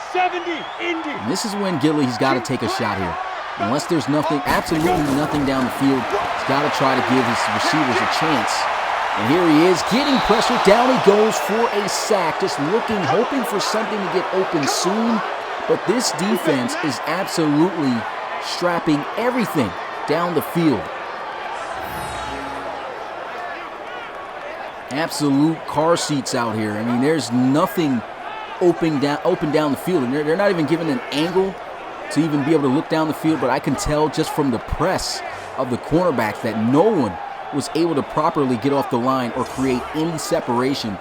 70, Indy. And this is when Gidley's got to take a shot here. Unless there's nothing, absolutely nothing down the field, he's got to try to give his receivers a chance. And here he is, getting pressure. Down he goes for a sack. Just looking, hoping for something to get open soon. But this defense is absolutely strapping everything down the field. Absolute car seats out here. I mean, there's nothing open down the field. And they're not even given an angle to even be able to look down the field. But I can tell just from the press of the cornerbacks that no one was able to properly get off the line or create any separation.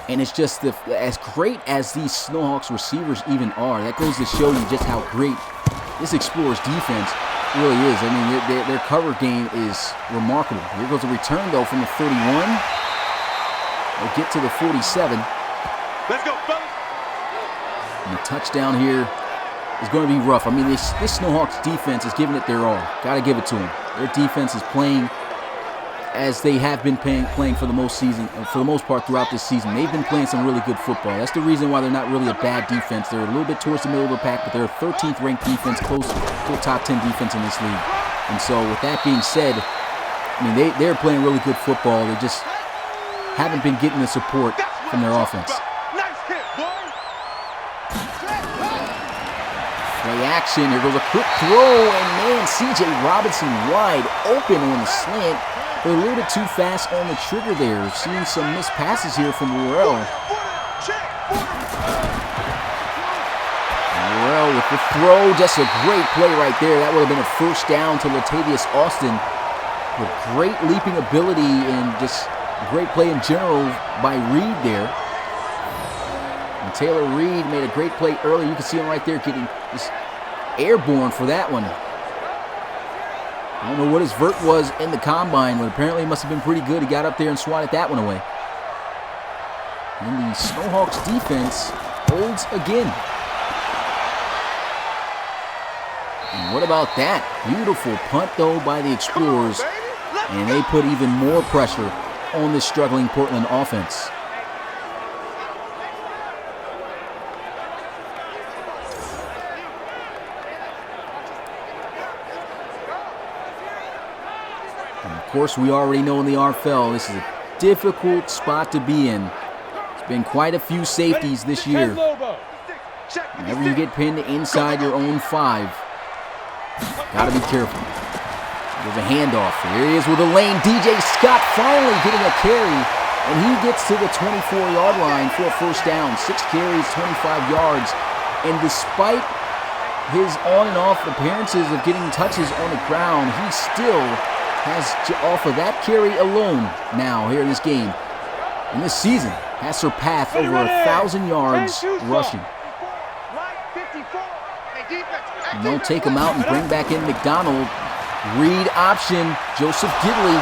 And it's just as great as these Snowhawks receivers even are, that goes to show you just how great this Explorers defense really is. I mean, their cover game is remarkable. Here goes a return, though, from the 31. They'll get to the 47. Let's go, fellas. And the touchdown here is going to be rough. I mean, this Snowhawks defense is giving it their all. Got to give it to them. Their defense is playing as they have been playing for the most part throughout this season. They've been playing some really good football. That's the reason why they're not really a bad defense. They're a little bit towards the middle of the pack, but they're a 13th ranked defense, close to a top 10 defense in this league. And so with that being said, I mean, they're playing really good football. They just haven't been getting the support from their offense. Nice hit, boy. Play action. Here goes a quick throw. And man, C.J. Robinson wide open on the slant. But a little bit too fast on the trigger there. Seeing some missed passes here from Worrell. Worrell with the throw. Just a great play right there. That would have been a first down to Latavius Austin. With great leaping ability and just a great play in general by Reed there. And Taylor Reed made a great play earlier. You can see him right there getting just airborne for that one. I don't know what his vert was in the combine, but apparently it must have been pretty good. He got up there and swatted that one away. And the Snowhawks defense holds again. And what about that? Beautiful punt, though, by the Explorers. And they put even more pressure on this struggling Portland offense. And of course, we already know in the RFL, this is a difficult spot to be in. There's been quite a few safeties this year. Whenever you get pinned inside your own 5, gotta be careful. There's a handoff. Here he is with a lane. DJ Scott finally getting a carry, and he gets to the 24-yard line for a first down. 6 carries, 25 yards. And despite his on and off appearances of getting touches on the ground, he still has to offer that carry alone now here in this game. And this season has surpassed over 1,000 yards rushing. And they'll take him out and bring back in McDonald. Read option, Joseph Gidley.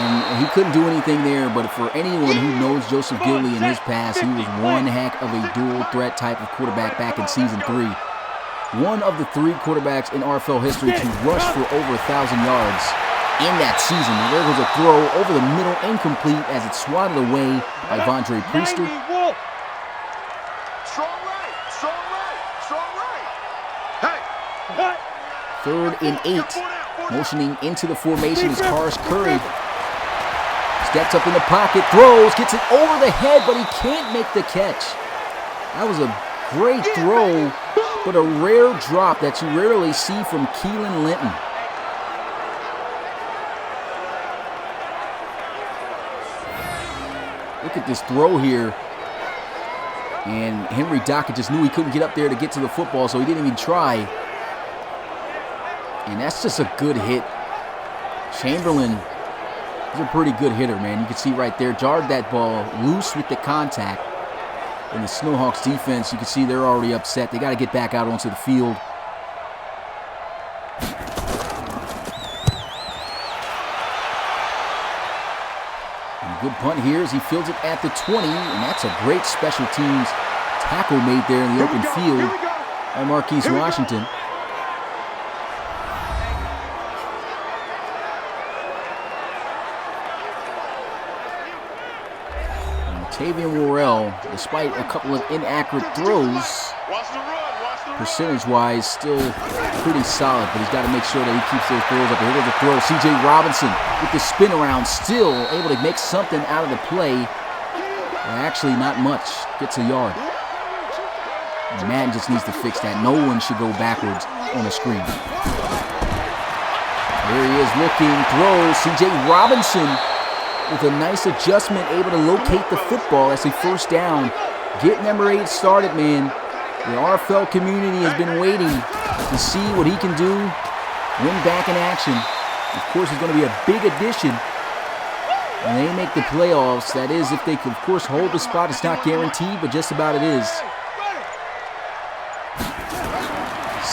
And he couldn't do anything there, but for anyone who knows Joseph Gidley in his past, he was one heck of a dual threat type of quarterback back in season 3. One of the 3 quarterbacks in RFL history to rush for over 1,000 yards in that season. And there goes a throw over the middle, incomplete as it's swatted away by Vondre Priester. Third and 8. Motioning into the formation is Karis Curry. Steps up in the pocket, throws, gets it over the head, but he can't make the catch. That was a great throw, but a rare drop that you rarely see from Keelan Linton. Look at this throw here. And Henry Dockett just knew he couldn't get up there to get to the football, so he didn't even try. And that's just a good hit. Chamberlain is a pretty good hitter, man. You can see right there, jarred that ball loose with the contact. And the Snowhawks defense, you can see they're already upset. They got to get back out onto the field. And a good punt here as he fields it at the 20. And that's a great special teams tackle made there in the open field by Marquise Washington. Tavian Worrell, despite a couple of inaccurate throws, percentage-wise, still pretty solid, but he's got to make sure that he keeps those throws up. Here goes the throw. C.J. Robinson with the spin around, still able to make something out of the play. Actually, not much. Gets a yard. And Madden just needs to fix that. No one should go backwards on a screen. There he is looking, throws. C.J. Robinson with a nice adjustment, able to locate the football. That's a first down. Get number 8 started, man. The RFL community has been waiting to see what he can do. Win back in action. Of course, he's going to be a big addition when they make the playoffs. That is, if they can, of course, hold the spot. It's not guaranteed, but just about it is.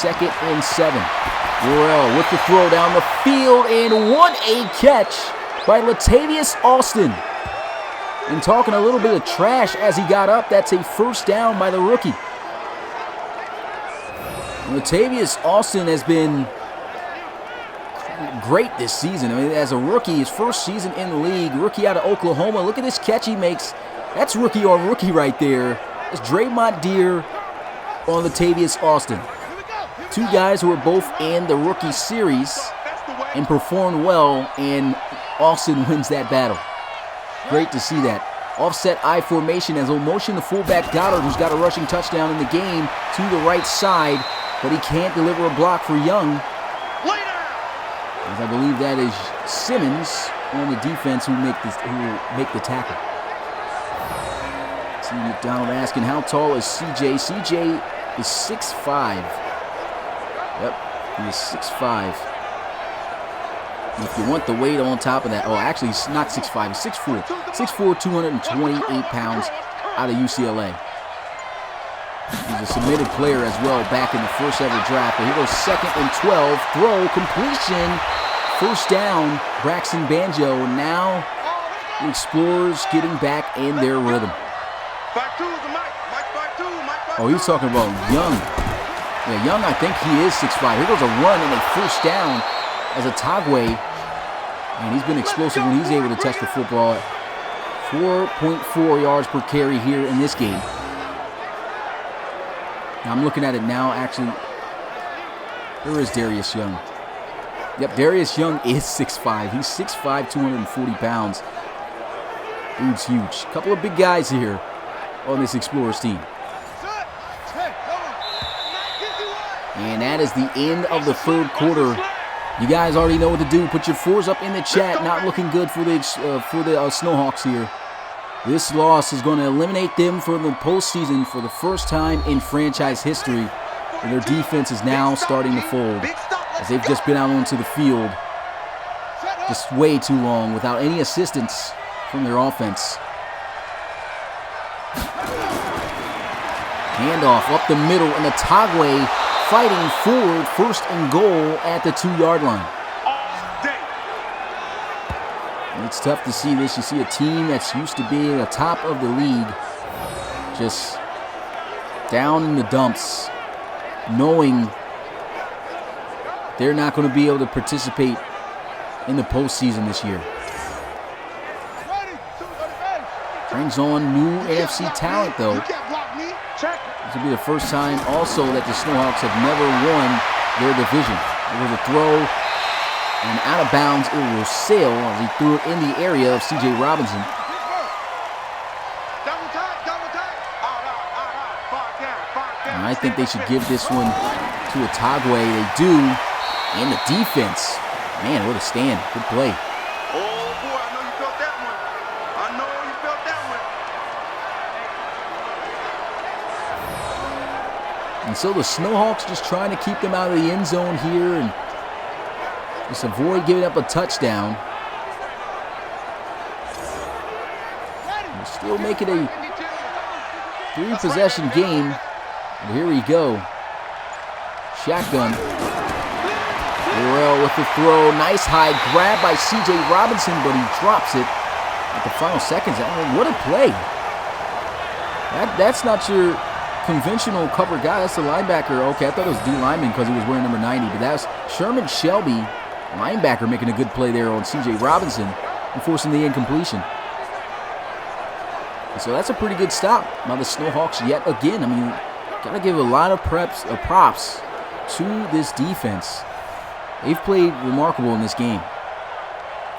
2nd and 7. Worrell with the throw down the field, and what a catch by Latavius Austin. And talking a little bit of trash as he got up, that's a first down by the rookie. Latavius Austin has been great this season. I mean, as a rookie, his first season in the league, rookie out of Oklahoma. Look at this catch he makes. That's rookie on rookie right there. It's Draymond Deere on Latavius Austin. 2 guys who are both in the rookie series and performed well, and Austin wins that battle. Great to see that. Offset I formation as he'll motion the fullback Goddard, who's got a rushing touchdown in the game, to the right side. but he can't deliver a block for Young. Later. As I believe that is Simmons on the defense who will make the tackle. See McDonald asking, how tall is CJ? CJ is 6'5". Yep, he is 6'5". And if you want the weight on top of that, oh, actually, he's not 6'5", he's 6'4". 6'4", 228 pounds out of UCLA. He's a submitted player as well back in the first ever draft. But here goes 2nd and 12. Throw, completion, first down. Braxton Banjo. Now the Explorers getting back in their rhythm. Oh, he's talking about Young. Yeah, Young, I think he is 6'5". Here goes a run and a first down as a Tagway. And he's been explosive when he's able to touch the football. 4.4 yards per carry here in this game. Now I'm looking at it now, actually. Where is Darius Young? Yep, Darius Young is 6'5". He's 6'5", 240 pounds. Dude's huge. Couple of big guys here on this Explorers team. And that is the end of the third quarter. You guys already know what to do. Put your 4s up in the chat. Not looking good for the Snowhawks here. This loss is going to eliminate them from the postseason for the first time in franchise history. And their defense is now starting to fold as they've just been out onto the field just way too long without any assistance from their offense. Handoff up the middle, and the Tagway fighting forward, 1st and goal at the 2-yard line. It's tough to see this. You see a team that's used to being the top of the league just down in the dumps, knowing they're not going to be able to participate in the postseason this year. Brings on new NFC talent, though. This will be the first time also that the Snowhawks have never won their division. It was a throw. And out of bounds, it will sail as he threw it in the area of C.J. Robinson. And I think they should give this one to a Tagway. They do. And the defense. Man, what a stand. Good play. Oh, boy, I know you felt that one. I know you felt that one. And so the Snowhawks just trying to keep them out of the end zone here and just avoid giving up a touchdown. We'll still make it a 3-possession game. But here we go. Shotgun. Burrell with the throw. Nice high grab by C.J. Robinson, but he drops it at the final seconds. I mean, what a play. That's not your conventional cover guy. That's the linebacker. Okay, I thought it was D lineman because he was wearing number 90, but that's Sherman Shelby, linebacker, making a good play there on C.J. Robinson and forcing the incompletion. And so that's a pretty good stop by the Snowhawks yet again. I mean, got to give a lot of props to this defense. They've played remarkable in this game.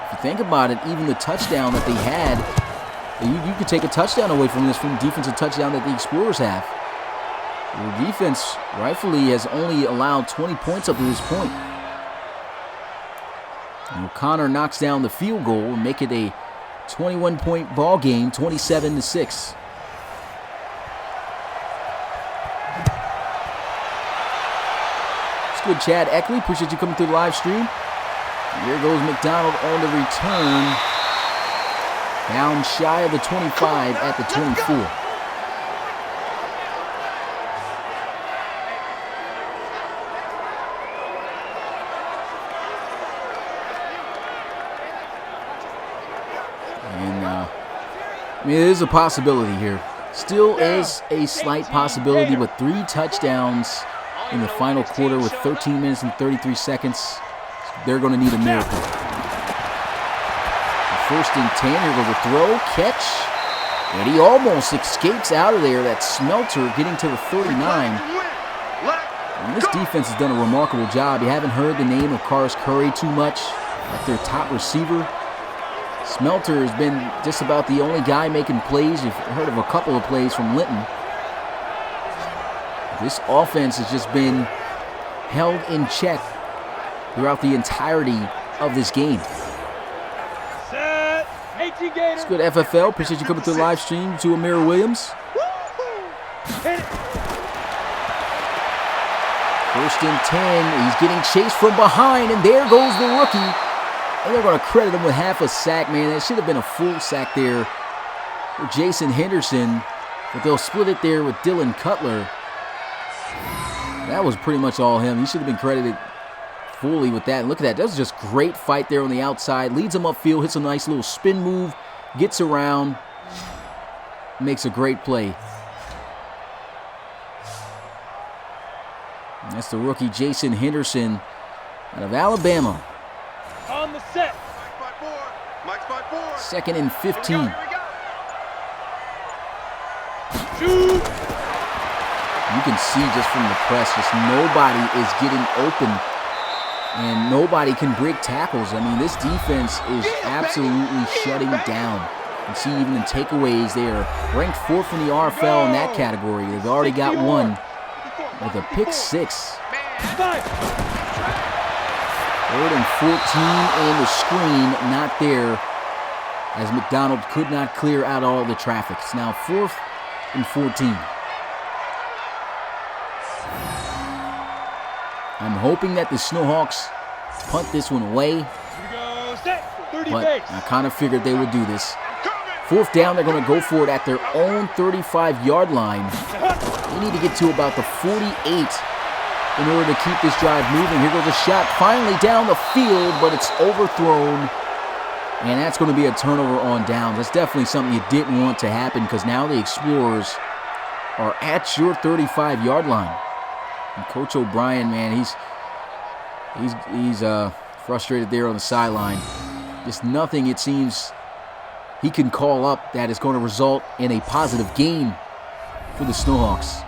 If you think about it, even the touchdown that they had, you could take a touchdown away from this, from the defensive touchdown that the Explorers have. The defense rightfully has only allowed 20 points up to this point. And O'Connor knocks down the field goal and make it a 21-point ball game, 27-6. It's good, Chad Eckley. Appreciate you coming through the live stream. And here goes McDonald on the return. Down shy of the 25 at the 24. I mean, it is a possibility here. Still is a slight possibility, but 3 touchdowns in the final quarter with 13 minutes and 33 seconds. They're going to need a miracle. 1st and 10. Here goes a throw, catch. And he almost escapes out of there. That's Smelter getting to the 39. And this defense has done a remarkable job. You haven't heard the name of Karis Curry too much at their top receiver. Smelter has been just about the only guy making plays. You've heard of a couple of plays from Linton. This offense has just been held in check throughout the entirety of this game. Set. 18 Gators. It's good, FFL. Appreciate you coming to the live stream to Amir Williams. Hit it. 1st and 10. He's getting chased from behind, and there goes the rookie. And they're going to credit him with half a sack, man. That should have been a full sack there for Jason Henderson, but they'll split it there with Dylan Cutler. That was pretty much all him. He should have been credited fully with that. And look at that. That was just great fight there on the outside. Leads him upfield, hits a nice little spin move, gets around, makes a great play. And that's the rookie Jason Henderson out of Alabama. On the set. Mike's by four. 2nd and 15. Here we go. Shoot. You can see just from the press, just nobody is getting open, and nobody can break tackles. I mean, this defense is absolutely shutting down. You can see even in takeaways, they are ranked 4th in the RFL in that category. They've already got one with a pick 6. 3rd and 14, and the screen not there as McDonald could not clear out all the traffic. It's now 4th and 14. I'm hoping that the Snowhawks punt this one away, Here we go. Set. 30 but base. I kind of figured they would do this. 4th down, they're going to go for it at their own 35-yard line. They need to get to about the 48 in order to keep this drive moving. Here goes a shot finally down the field, but it's overthrown. And that's going to be a turnover on downs. That's definitely something you didn't want to happen, because now the Explorers are at your 35-yard line. And Coach O'Brien, man, he's frustrated there on the sideline. Just nothing, it seems, he can call up that is going to result in a positive gain for the Snowhawks.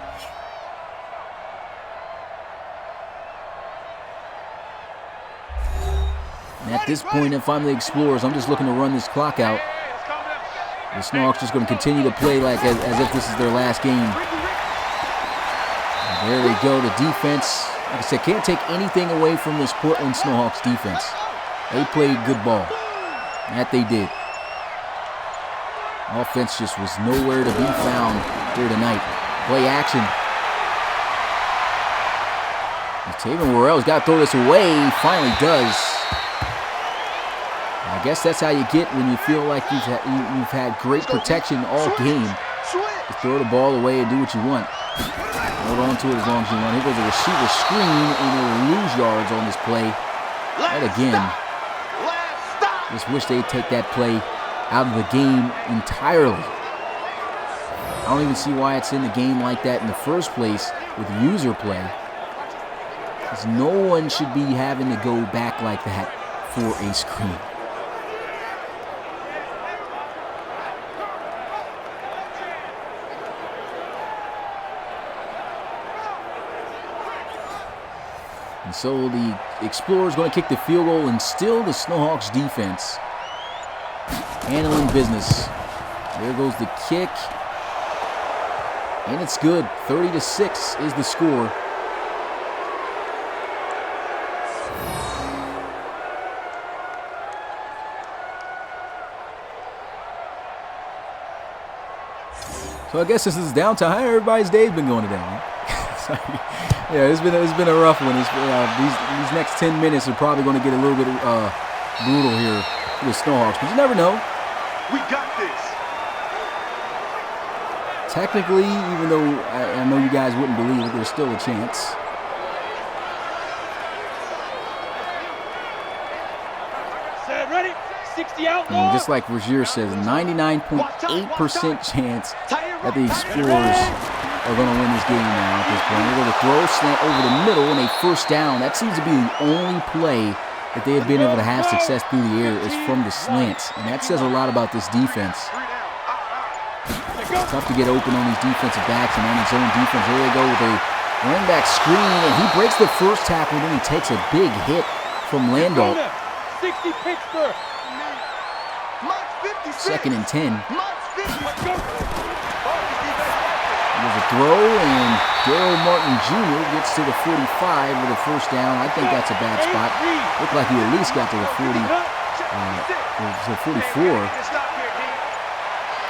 And at this point, if I'm the Explorers, I'm just looking to run this clock out. The Snowhawks just going to continue to play like as if this is their last game. And there they go, the defense. Like I said, can't take anything away from this Portland Snowhawks defense. They played good ball. That they did. Offense just was nowhere to be found here tonight. Play action. Taven Worrell's got to throw this away. He finally does. I guess that's how you get when you feel like you've had great protection all game. Just throw the ball away and do what you want. Hold on to it as long as you want. Here goes the receiver screen, and they'll lose yards on this play. And again, just wish they'd take that play out of the game entirely. I don't even see why it's in the game like that in the first place with user play. Because no one should be having to go back like that for a screen. And so the Explorers going to kick the field goal, and still the Snowhawks defense handling business. There goes the kick. And it's good. 30-6 is the score. So I guess this is downtime. How everybody's day's been going today, man? Yeah, it's been a rough one. These next 10 minutes are probably going to get a little bit brutal here with Snowhawks, but you never know. We got this. Technically, even though I know you guys wouldn't believe it, there's still a chance. Set. Ready. 60 out. And just like Rozier says, 99.8% chance that the Explorers are going to win this game now at this point. They're going to throw slant over the middle and a first down. That seems to be the only play that they have been able to have success through the air is from the slants. And that says a lot about this defense. Tough to get open on these defensive backs and on his own defense. Here they go with a running back screen, and he breaks the first tackle, then he takes a big hit from Landau. 60 Pittsburgh. 2nd and 10. There's a throw, and Daryl Martin Jr. gets to the 45 with a first down. I think that's a bad spot. Looked like he at least got to the 40, to 44.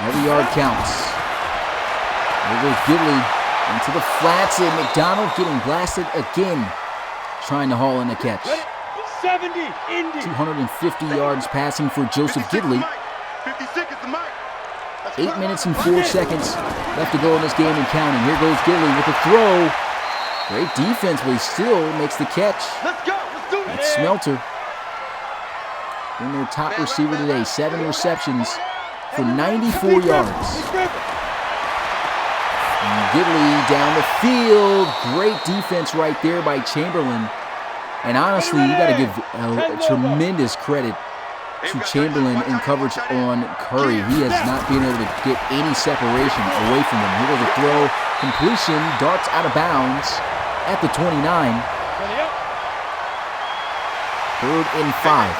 Every yard counts. There goes Gidley into the flats, and McDonald getting blasted again, trying to haul in a catch. 70, Indy. 250 yards passing for Joseph Gidley. 8 minutes and 4 seconds left to go in this game and counting. Here goes Gidley with a throw. Great defense, but he still makes the catch. That's Smelter. And their top receiver today, 7 receptions for 94 yards. And Gidley down the field. Great defense right there by Chamberlain. And honestly, you got to give tremendous credit to Chamberlain in coverage on Curry. He has not been able to get any separation away from him. Here goes a throw, completion, darts out of bounds at the 29. 3rd and 5.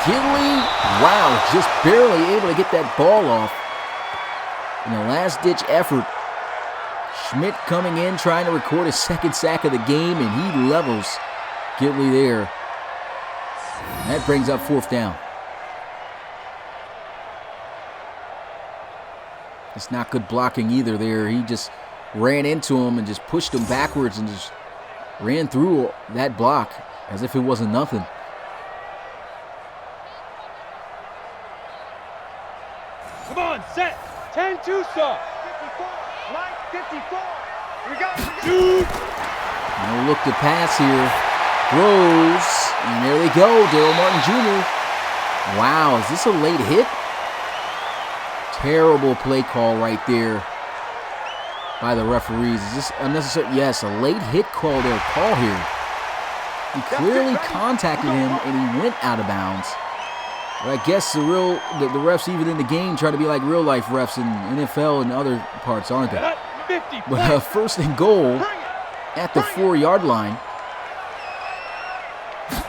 Gidley, wow, just barely able to get that ball off in a last-ditch effort. Schmidt coming in, trying to record his second sack of the game, and he levels Gidley there. And that brings up 4th down. It's not good blocking either there. He just ran into him and just pushed him backwards and just ran through that block as if it wasn't nothing. Come on, set. 10-2 stop. 54. We got Dude. No look to pass here. Throws. And there they go. Daryl Martin Jr. Wow, is this a late hit? Terrible play call right there by the referees. Is this unnecessary? Yes, a late hit call there. Call here. He clearly contacted him and he went out of bounds. But I guess the refs even in the game try to be like real life refs in NFL and other parts, aren't they? But 1st and goal at the 4-yard line.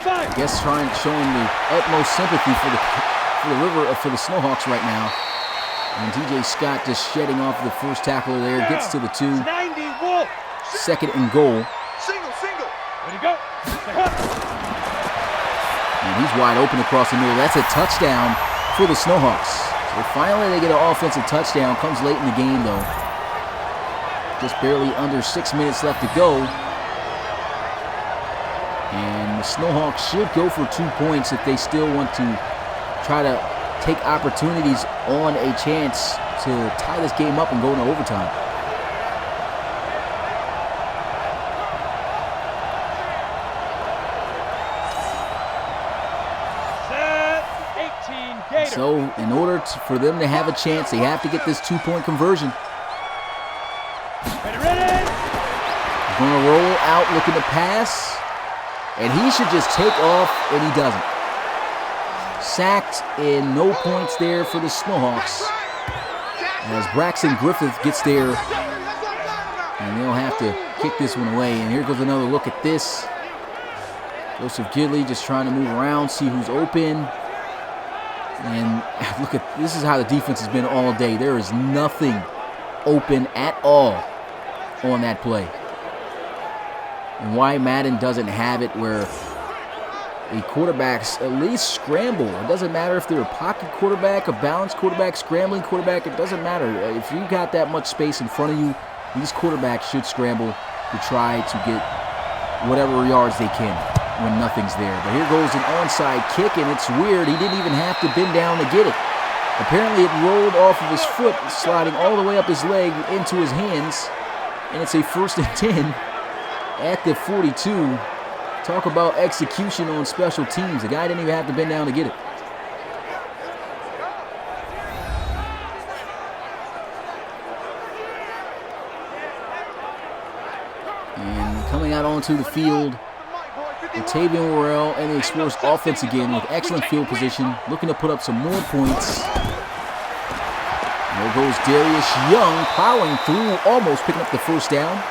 I guess showing the utmost sympathy for the Snowhawks right now. And TJ Scott just shedding off the first tackler there, gets to the 2. 2nd and goal. Single. Ready to go. And he's wide open across the middle. That's a touchdown for the Snowhawks. So finally they get an offensive touchdown. Comes late in the game though. Just barely under 6 minutes left to go. And the Snowhawks should go for 2 points if they still want to try to take opportunities on a chance to tie this game up and go into overtime. So in order for them to have a chance, they have to get this 2-point conversion. Ready. He's going to roll out, looking to pass. And he should just take off, and he doesn't. Sacked, and no points there for the Snowhawks. As Braxton Griffith gets there, and they'll have to kick this one away. And here goes another look at this. Joseph Gidley just trying to move around, see who's open. And look at, this is how the defense has been all day. There is nothing open at all on that play. And why Madden doesn't have it where the quarterbacks at least scramble. It doesn't matter if they're a pocket quarterback, a balanced quarterback, scrambling quarterback. It doesn't matter. If you got that much space in front of you, these quarterbacks should scramble to try to get whatever yards they can when nothing's there. But here goes an onside kick, and it's weird. He didn't even have to bend down to get it. Apparently it rolled off of his foot, sliding all the way up his leg into his hands. And it's a 1st and 10 at the 42. Talk about execution on special teams. The guy didn't even have to bend down to get it. And coming out onto the field, Tavian Worrell and the Explorers offense again with excellent field position, looking to put up some more points. There goes Darius Young plowing through, almost picking up the 1st down.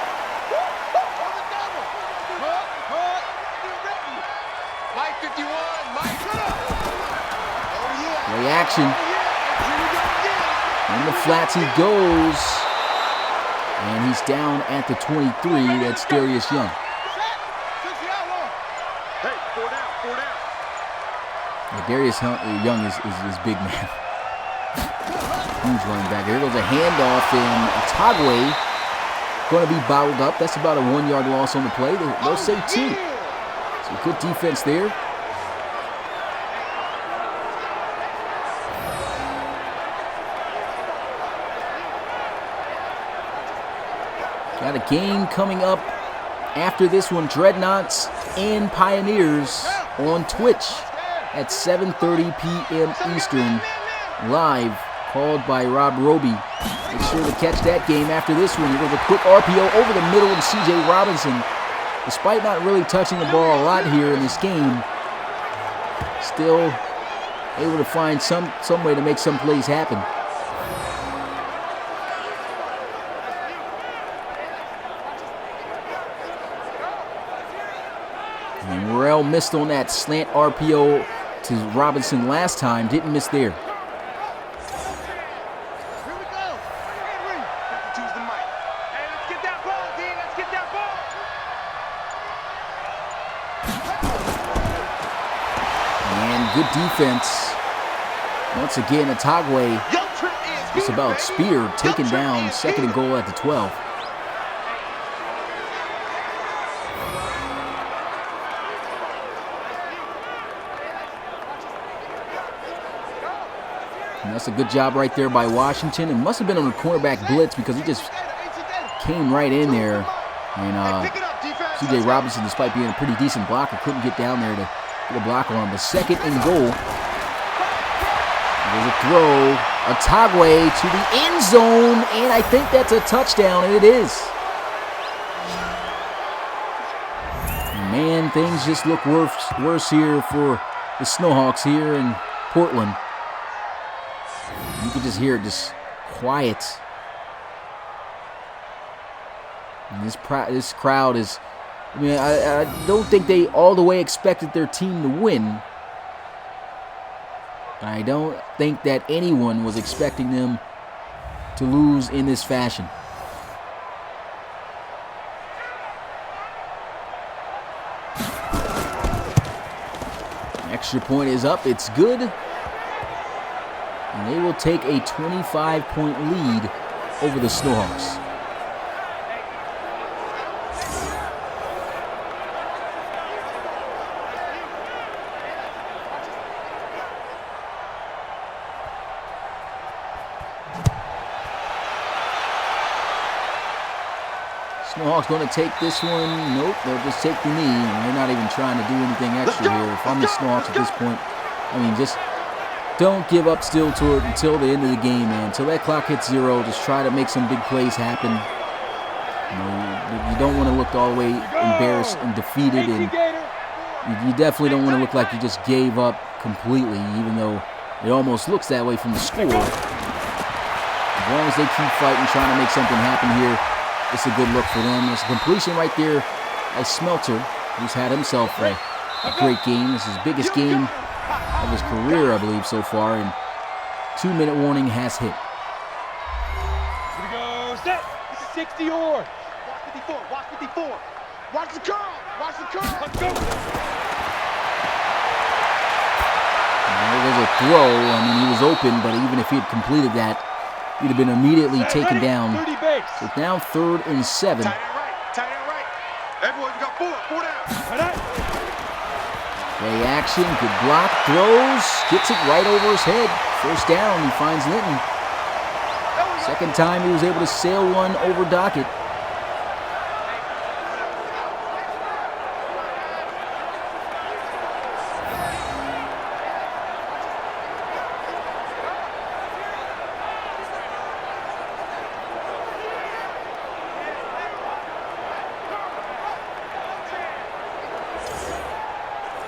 Play action. In the flats he goes. And he's down at the 23. That's Darius Young. Hey, 4 down, 4 down. Yeah, Darius Young is big man. Huge running back. Here goes a handoff, and Otagwe going to be bottled up. That's about a 1-yard loss on the play. They'll say 2. So good defense there. Got a game coming up after this one. Dreadnoughts and Pioneers on Twitch at 7:30 p.m. Eastern. Live, called by Rob Roby. Make sure to catch that game after this one. Here goes a quick RPO over the middle of C.J. Robinson. Despite not really touching the ball a lot here in this game, still able to find some way to make some plays happen. And Morrell missed on that slant RPO to Robinson last time. Didn't miss there. Here we go. Choose the mic. Hey, let's get that ball, D. Let's get that ball. And good defense. Once again, Otagwe just about speared, taken down, 2nd and goal at the 12. And that's a good job right there by Washington. It must have been on the cornerback blitz because he just came right in there. And C.J. Robinson, despite being a pretty decent blocker, couldn't get down there to get a block on him. But 2nd and goal. There's a throw. Otagwe to the end zone. And I think that's a touchdown, and it is. Man, things just look worse here for the Snowhawks here in Portland. You can just hear it just quiet. And this crowd is, I mean, I don't think they all the way expected their team to win. I don't think that anyone was expecting them to lose in this fashion. Extra point is up. It's good. And they will take a 25-point lead over the Snowhawks. Snowhawks going to take this one. Nope, they'll just take the knee. And they're not even trying to do anything extra here. If I'm the Snowhawks at this point, I mean, just don't give up still to it until the end of the game, man. Until that clock hits 0, just try to make some big plays happen. You don't want to look all the way embarrassed and defeated, and you definitely don't want to look like you just gave up completely, even though it almost looks that way from the score. As long as they keep fighting, trying to make something happen here, it's a good look for them. There's a completion right there by Smelter, who's had himself a great game. This is his biggest game of his career, I believe, so far, and 2-minute warning has hit. Here we go, set, 60 or. Watch 54, watch 54. Watch the curl, watch the curl. Let's go. There's a throw. I mean, he was open, but even if he had completed that, he'd have been immediately taken down. So now 3rd and 7. Tight end right. Everyone got 4 down. Play action, good block, throws, gets it right over his head. 1st down, he finds Linton. 2nd time he was able to sail one over Dockett.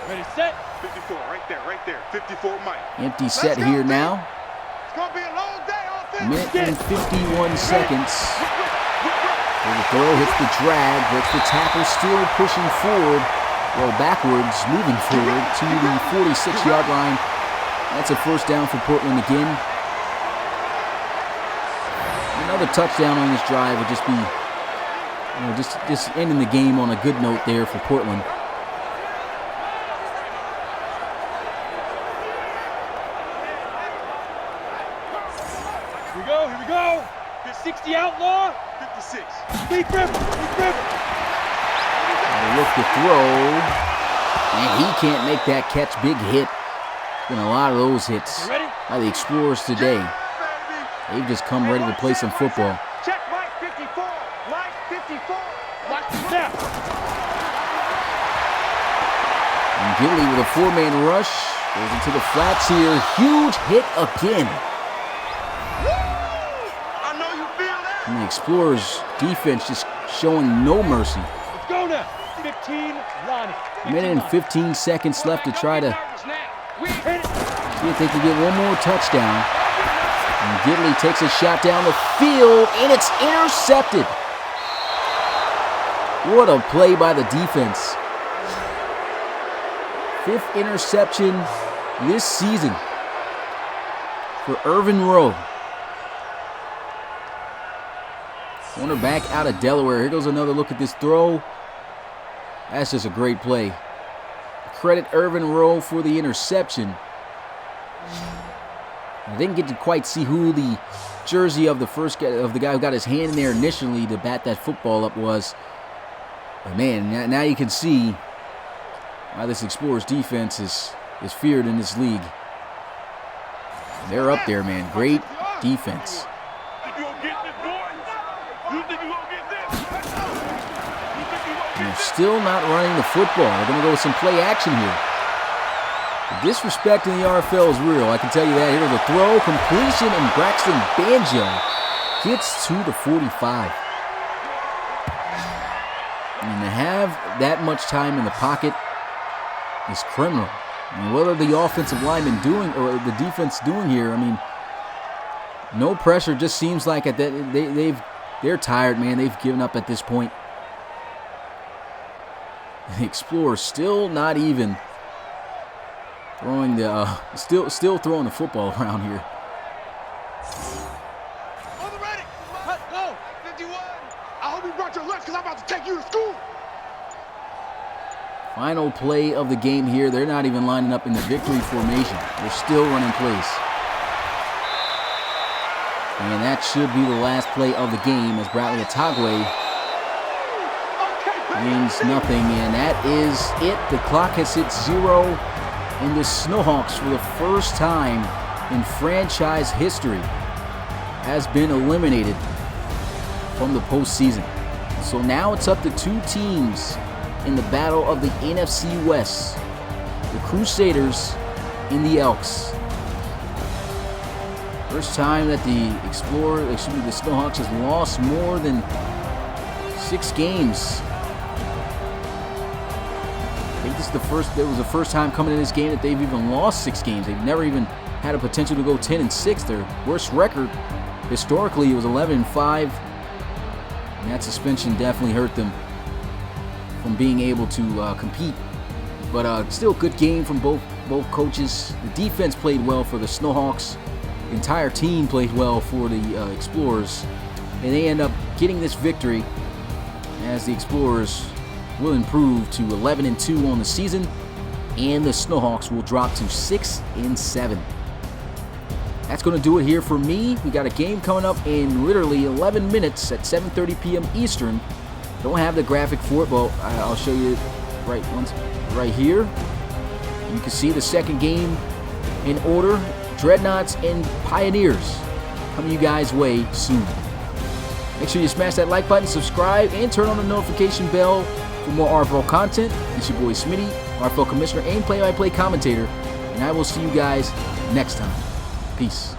Ready, set. 54, right there. 54, Mike. Empty set here now. It's going to be a long day offense. Minute and 51 seconds. The throw hits the drag, but the tackle still pushing forward. Well, backwards, moving forward to the 46-yard line That's a first down for Portland again. Another touchdown on this drive would just be, just ending the game on a good note there for Portland. Here we go. 60 outlaw. 56. Deep rip. Look to throw. And he can't make that catch. Big hit. Been a lot of those hits by the Explorers today. They've just come ready to play some football. Check Mike 54. Mike 54. Watch the snap. And Gidley with a 4-man rush. Goes into the flats here. Huge hit again. And the Explorers defense just showing no mercy. Let's go now. 15, Ronnie. A minute and 15 seconds left to try to see if they can get one more touchdown. And Gidley takes a shot down the field, and it's intercepted. What a play by the defense. 5th interception this season for Irvin Rowe. Cornerback out of Delaware. Here goes another look at this throw. That's just a great play. Credit Irvin Rowe for the interception. I didn't get to quite see who the jersey of the guy who got his hand in there initially to bat that football up was. But man, now you can see why this Explorers defense is feared in this league. They're up there, man. Great defense. And they're still not running the football. They're going to go with some play action here. The disrespect in the RFL is real, I can tell you that. Here goes a throw, completion, and Braxton Banjo gets to the 45. And to have that much time in the pocket is criminal. I mean, what are the offensive linemen doing, or the defense doing here? I mean, no pressure. Just seems like they're tired, man. They've given up at this point. The Explorers still not even throwing the still throwing the football around here. On the ready. Go. 51. I hope you brought your lunch because I'm about to take you to school. Final play of the game here. They're not even lining up in the victory formation. They're still running plays. And that should be the last play of the game as Bradley Atagwe means nothing, and that is it. The clock has hit 0, and the Snowhawks, for the first time in franchise history, has been eliminated from the postseason. So now it's up to 2 teams in the battle of the NFC West: the Crusaders and the Elks. First time that the Snowhawks has lost more than 6 games. I think this is the first time coming in this game that they've even lost 6 games. They've never even had a potential to go 10-6. Their worst record historically was 11-5, and that suspension definitely hurt them from being able to compete. But still, good game from both coaches. The defense played well for the Snowhawks. The entire team played well for the Explorers, and they end up getting this victory as the Explorers will improve to 11-2 on the season, and the Snowhawks will drop to 6-7. That's going to do it here for me. We got a game coming up in literally 11 minutes at 7:30 p.m. Eastern. Don't have the graphic for it, but I'll show you right here. You can see the second game in order: Dreadnoughts and Pioneers, coming you guys' way soon. Make sure you smash that like button, subscribe, and turn on the notification bell for more RFL content. It's your boy Smitty, RFL Commissioner and play-by-play commentator, and I will see you guys next time. Peace.